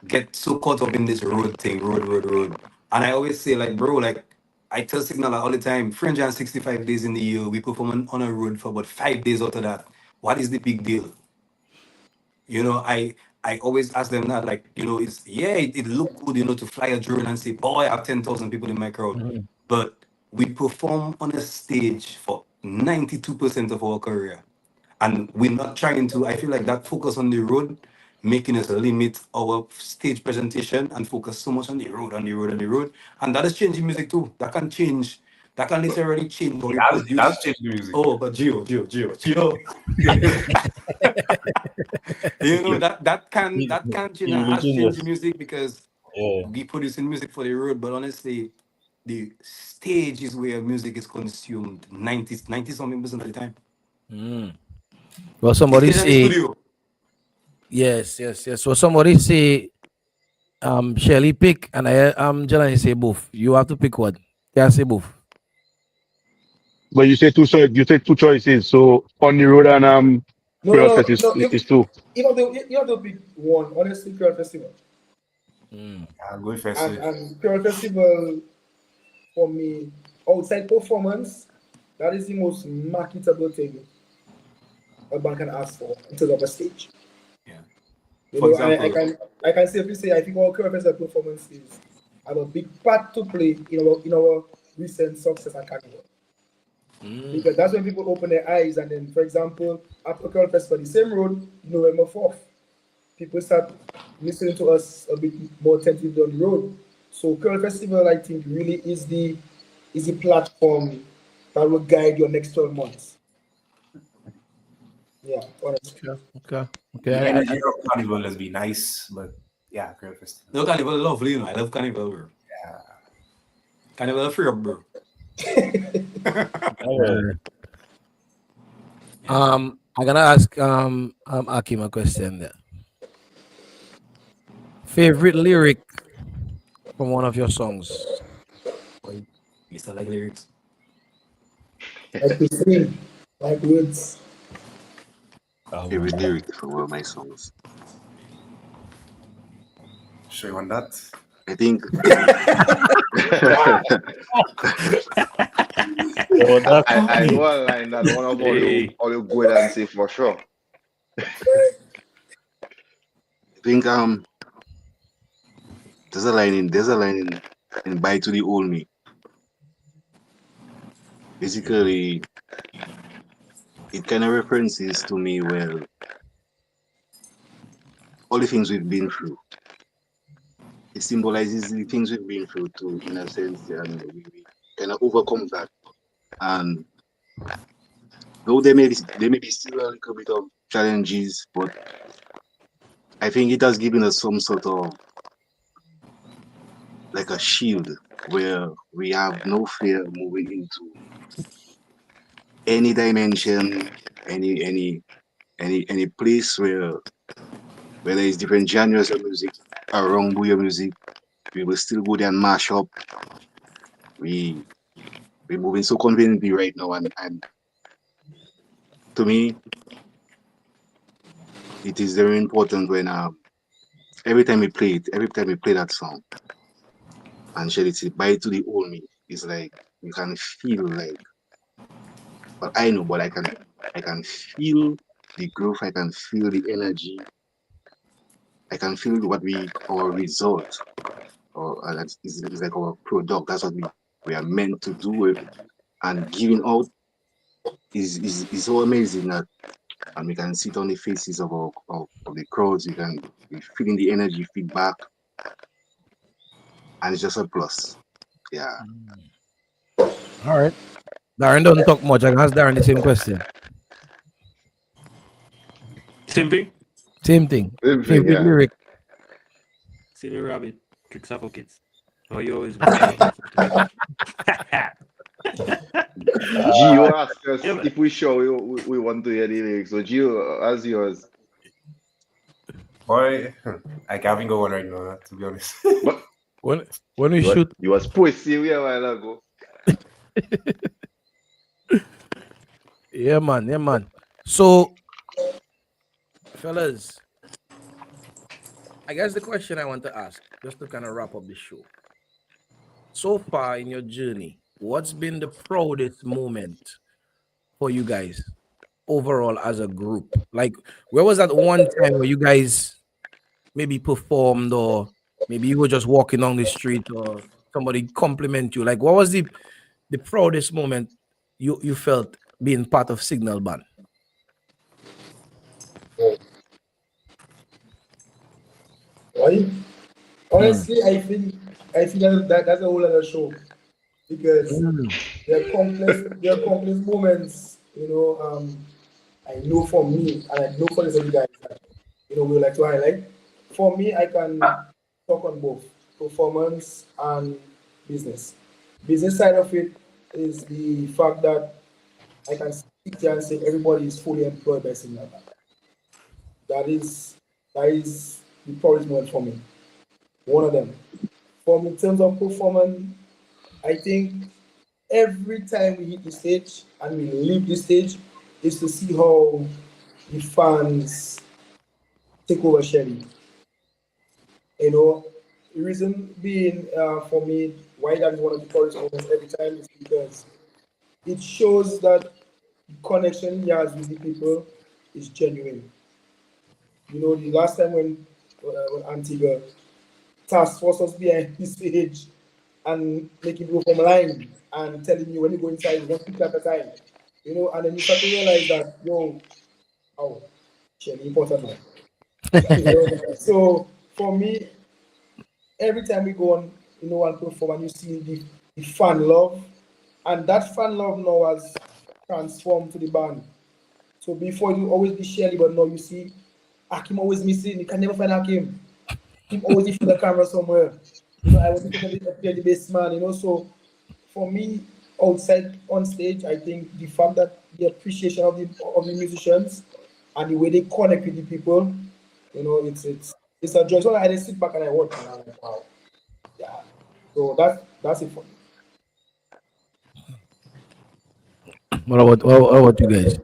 get so caught up in this road thing, road. And I always say, like, bro, like, I tell Signal all the time, 365 days in the year, we perform on a road for about 5 days out of that. What is the big deal? I always ask them that, like, it look good, to fly a drone and say, boy, I have 10,000 people in my crowd. Mhm. But we perform on a stage for 92% of our career. And we're not trying to, I feel like that focus on the road, making us limit our stage presentation and focus so much on the road, on the road, on the road. And that is changing music too. That can literally change how we It has produce. changed the music. Oh, but Gio. That can He really has changed genius. the music because Yeah. we producing music for the road, but honestly, the stage is where music is consumed 90 something percent of the time. Mm. Well, The somebody stage and the say studio. yes. So somebody say Shelly pick, and Jelani say both. You have to pick one. Yeah, say both. But you say two choice. You say two choices. So on the road and Quail Fest No. is two. You have to pick one. Honestly, Curl Festival Mm. Yeah, good first. and Curl Festival for me outside performance, that is the most marketable thing a band can ask for in terms of a stage. Yeah. You For know, example, I can safely say I think our Curl Festival performance is have a big part to play in our recent success at Carnival. Mm. Because that's when people open their eyes and then, for example, after Curl Festival, the same road, November 4th, people start listening to us a bit more attentively on the road. So Curl Festival, I think, really is the platform that will guide your next 12 months. Yeah, honestly. Okay. The I, energy of Carnival has been nice, but yeah, Curl Festival. no, Carnival is lovely, I love Carnival, bro. Yeah. Carnival free up, bro. Yeah. I'm gonna ask Akim a question there. Favorite lyric from one of your songs? Boy, you still like lyrics. Like to sing, like words. Every lyric from one of my songs. Sure you want that? I think Oh, that's I go online that one of Hey. all you go ahead and say for sure. I think there's a line in Bye to the Old Me. Basically, it kind of references to me, well, all the things we've been through. It symbolizes the things we've been through too, in a sense, and we kind of overcome that. And though there may be still a little bit of challenges, but I think it has given us some sort of like a shield where we have no fear moving into any dimension, any place where there is different genres of music around Bouyon music. We will still go there and mash up. We're moving so conveniently right now, and to me, it is very important when every time we play it, every time we play that song and share it by to the old me, it's like you can feel like, but I know, but I can feel the growth, I can feel the energy, I can feel our result, or is like our product. That's what we are meant to do, and giving out is so amazing that, and we can see it on the faces of the crowds. We feeling the energy feedback, and it's just a plus. Yeah. All right. Darren doesn't talk much. I can ask Darren the same question. Same thing. Same thing. Same thing, Favorite yeah. lyric. Silly rabbit, tricks up kids. Oh, you always been Gio asked us Yeah, man. if we sure we want to hear the lyrics. So Gio, as yours. Boy, I can't think of one right now, to be honest. But When we shoot, you was pussy a while ago. yeah, man, yeah, man. So, fellas, I guess the question I want to ask, just to kind of wrap up the show. So far in your journey, what's been the proudest moment for you guys overall as a group? Like, where was that one time where you guys maybe performed, or maybe you were just walking on the street, or somebody compliment you? Like, what was the proudest moment you felt being part of Signal Band? Right? Honestly, I think that's a whole other show because there are countless moments, I know for me, and I know for the other guys that, we would like to highlight. For me, I can talk on both performance and business. Business side of it is the fact that I can sit here and say everybody is fully employed by Signal. That is the proudest moment for me. One of them. In terms of performance, I think every time we hit the stage and we leave the stage is to see how the fans take over Shelly. The reason being, for me, why that is one of the proudest moments every time is because it shows that the connection he has with the people is genuine. The last time when Antigua task force us behind the stage and making people from line and telling you when you go inside, one people at a time. And then you start to realize that, oh, shit, important man. So for me, every time we go on, and perform, and you see the fan love, and that fan love now has transformed to the band. So before it will always be Shelly, but now you see Akim always missing. You can never find Akim. He always in the camera somewhere. I was play the bass man. So for me, outside on stage, I think the fact that the appreciation of the musicians and the way they connect with the people, it's a joy. So I just sit back and I watch and I'm like, wow, yeah. So that's it for me. What about you guys?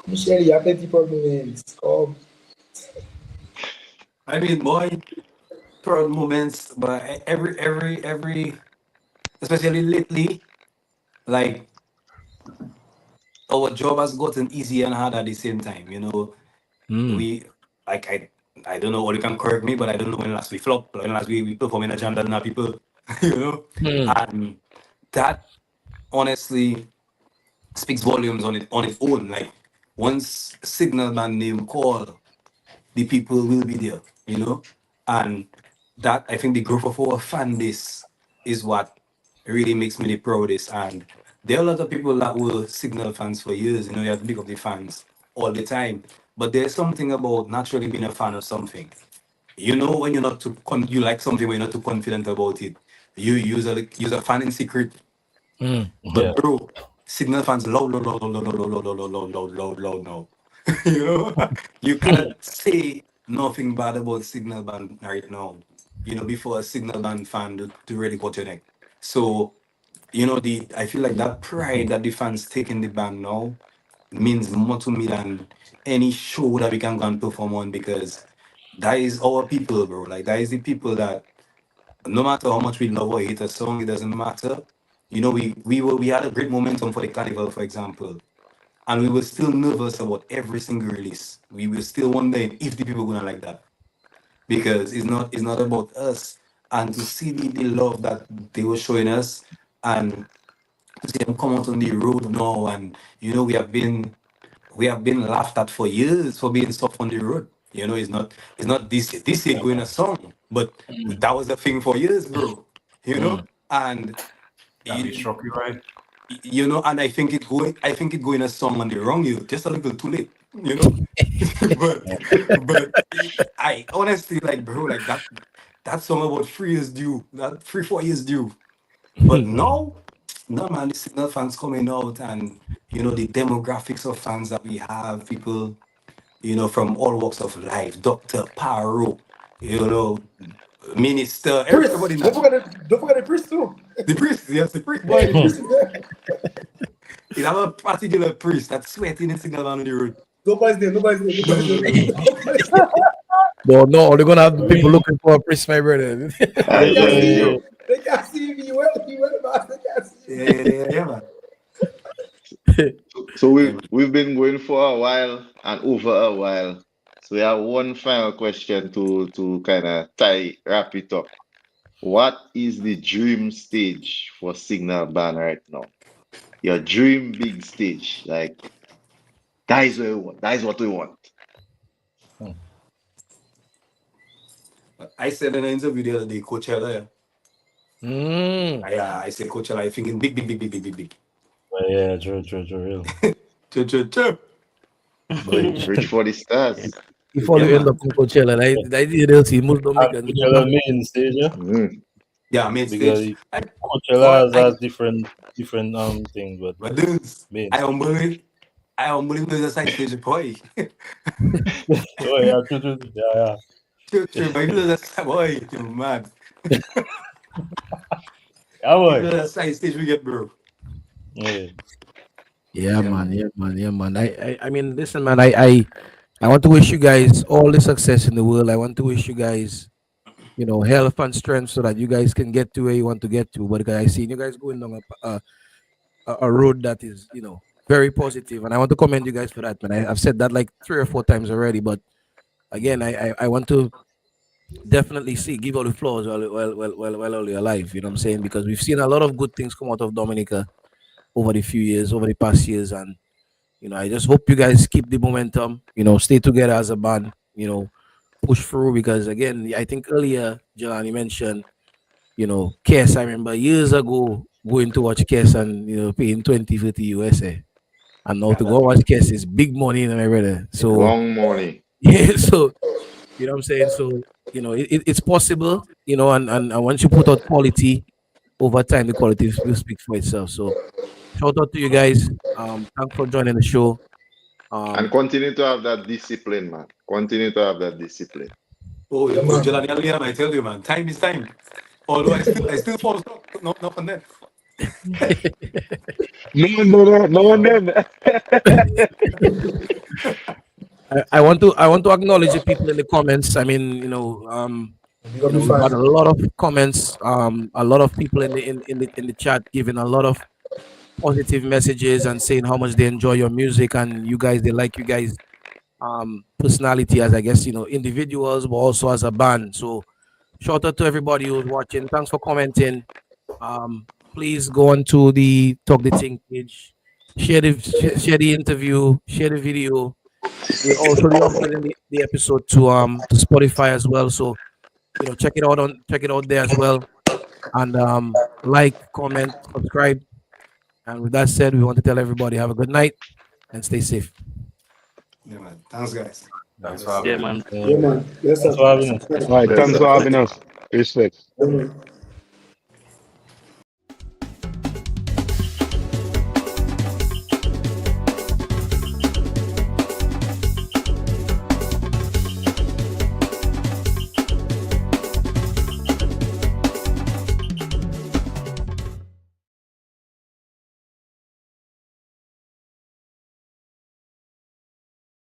Michelle, you have plenty problems. Come. I mean, boy, proud moments, but every, especially lately, like our job has gotten easier and harder at the same time. We like I don't know, or you can correct me, but I don't know when last we flop, when last we perform in a jam that not people, and that honestly speaks volumes on its own. Like once Signal band name call, the people will be there, you know? And that I think the growth of our fan base is what really makes me the proudest. And there are a lot of people that were Signal fans for years, you know, you have to pick up the fans all the time. But there's something about naturally being a fan of something. You know, when you're not too you like something when you're not too confident about it, you use a fan in secret. Yeah. But bro, Signal fans loud, loud, loud, loud, loud, loud, loud, loud, loud, loud, loud, loud now. You know, you cannot say nothing bad about Signal band right now. You know, before a Signal band fan to really cut your neck. So, you know, the I feel like that pride that the fans take in the band now means more to me than any show that we can go and perform on, because that is our people, bro. Like that is the people that no matter how much we love or hate a song, it doesn't matter. You know, we had a great momentum for the carnival, for example, and we were still nervous about every single release. We were still wondering if the people gonna like that, because it's not about us. And to see the love that they were showing us, and to see them come out on the road now, and you know we have been laughed at for years for being soft on the road. You know, it's not this year going a song, but that was a thing for years, bro. You know, and That be you, shock you, right? you know, and I think it going a song on the wrong year, just a little too late. You know, but but I honestly like, bro, like that song about 3 years due, that 3 4 years due. But now, no man, the Signal fans coming out, and you know the demographics of fans that we have, people, you know, from all walks of life, Doctor Paro, you know, Minister, Chris, everybody don't now. forget don't forget the priest too. The priest, yes, the priest, Yeah, boy. the priest is there. It have a particular priest that's sweating in Signal on the road. Nobody's there. Nobody's there. No, Nobody's no, there. no, no. Nobody's there. But no, they're gonna have people looking for a priest, my brother. They Aye, can't aye, see yo. you. They can't see you. You went about. They can't see Yeah, you. yeah, yeah, yeah, man. So Yeah, we've man. we've been going for a while and over a while. So we have one final question to kind of wrap it up. What is the dream stage for Signal Band right now? Your dream big stage, like that is what we want. That is what we want. I said in an interview the other day, Coachella. Yeah. Mm. I said Coachella. I thinking big, big, big, big, big, big, big. Yeah, true, real. Choo, choo, choo. Boy, Reach for the stars. before Yeah, you end man. up in Coachella, the idea they'll see most And Dominicans go Coachella back. main stage, yeah, Mhm. Yeah, main because stage. Coachella But has different thing, but but this, main I stage. humbly, I humbly there's a side stage boy. Oh yeah, true, yeah. True, true. But if there's a side boy, you're mad. Yeah, If boy. there's a side stage we get, bro. Yeah. Yeah, Yeah, man. man. Yeah, man. Yeah, man. I mean, listen, man. I want to wish you guys all the success in the world. I want to wish you guys, health and strength so that you guys can get to where you want to get to. But I see you guys going down a road that is, very positive, and I want to commend you guys for that, man. I've said that like 3 or 4 times already, but again, I want to definitely give all the flaws while all you're alive. You know what I'm saying? Because we've seen a lot of good things come out of Dominica over the few years, over the past years, and I just hope you guys keep the momentum. Stay together as a band. Push through because again, I think earlier Jelani mentioned, Kes. I remember years ago going to watch Kes and paying 20, 30 USA, and now Yeah, to go that, watch Kes is big money, my brother. yeah. So Long money. yeah, so what I'm saying. So it's possible, and once you put out quality over time, the quality will speak for itself. So shout out to you guys. Thanks for joining the show. And Um, continue to have that discipline, man. Continue to have that discipline. Oh, Yeah, oh, man. Jelani, I tell you, man, time is time. Although I still fall short, not on that. No one then. I want to acknowledge the people in the comments. I mean, Big up the we've had fans. a lot of comments. A lot of people in the chat giving a lot of positive messages and saying how much they enjoy your music and you guys, they like you guys, personality as I guess individuals, but also as a band. So shout out to everybody who's watching. Thanks for commenting. Please go on to the Talk the Ting page. share the interview, share the video. We also re-uploading the episode to Spotify as well. So check it out there as well. And like, comment, subscribe. And with that said, we want to tell everybody have a good night and stay safe. Yeah, man. Thanks, guys. Thanks for Yeah, having me. man. Yeah, man. Yes, sir. Thanks for having us. All right, Bless thanks up. for having us. Respect. Yeah, man.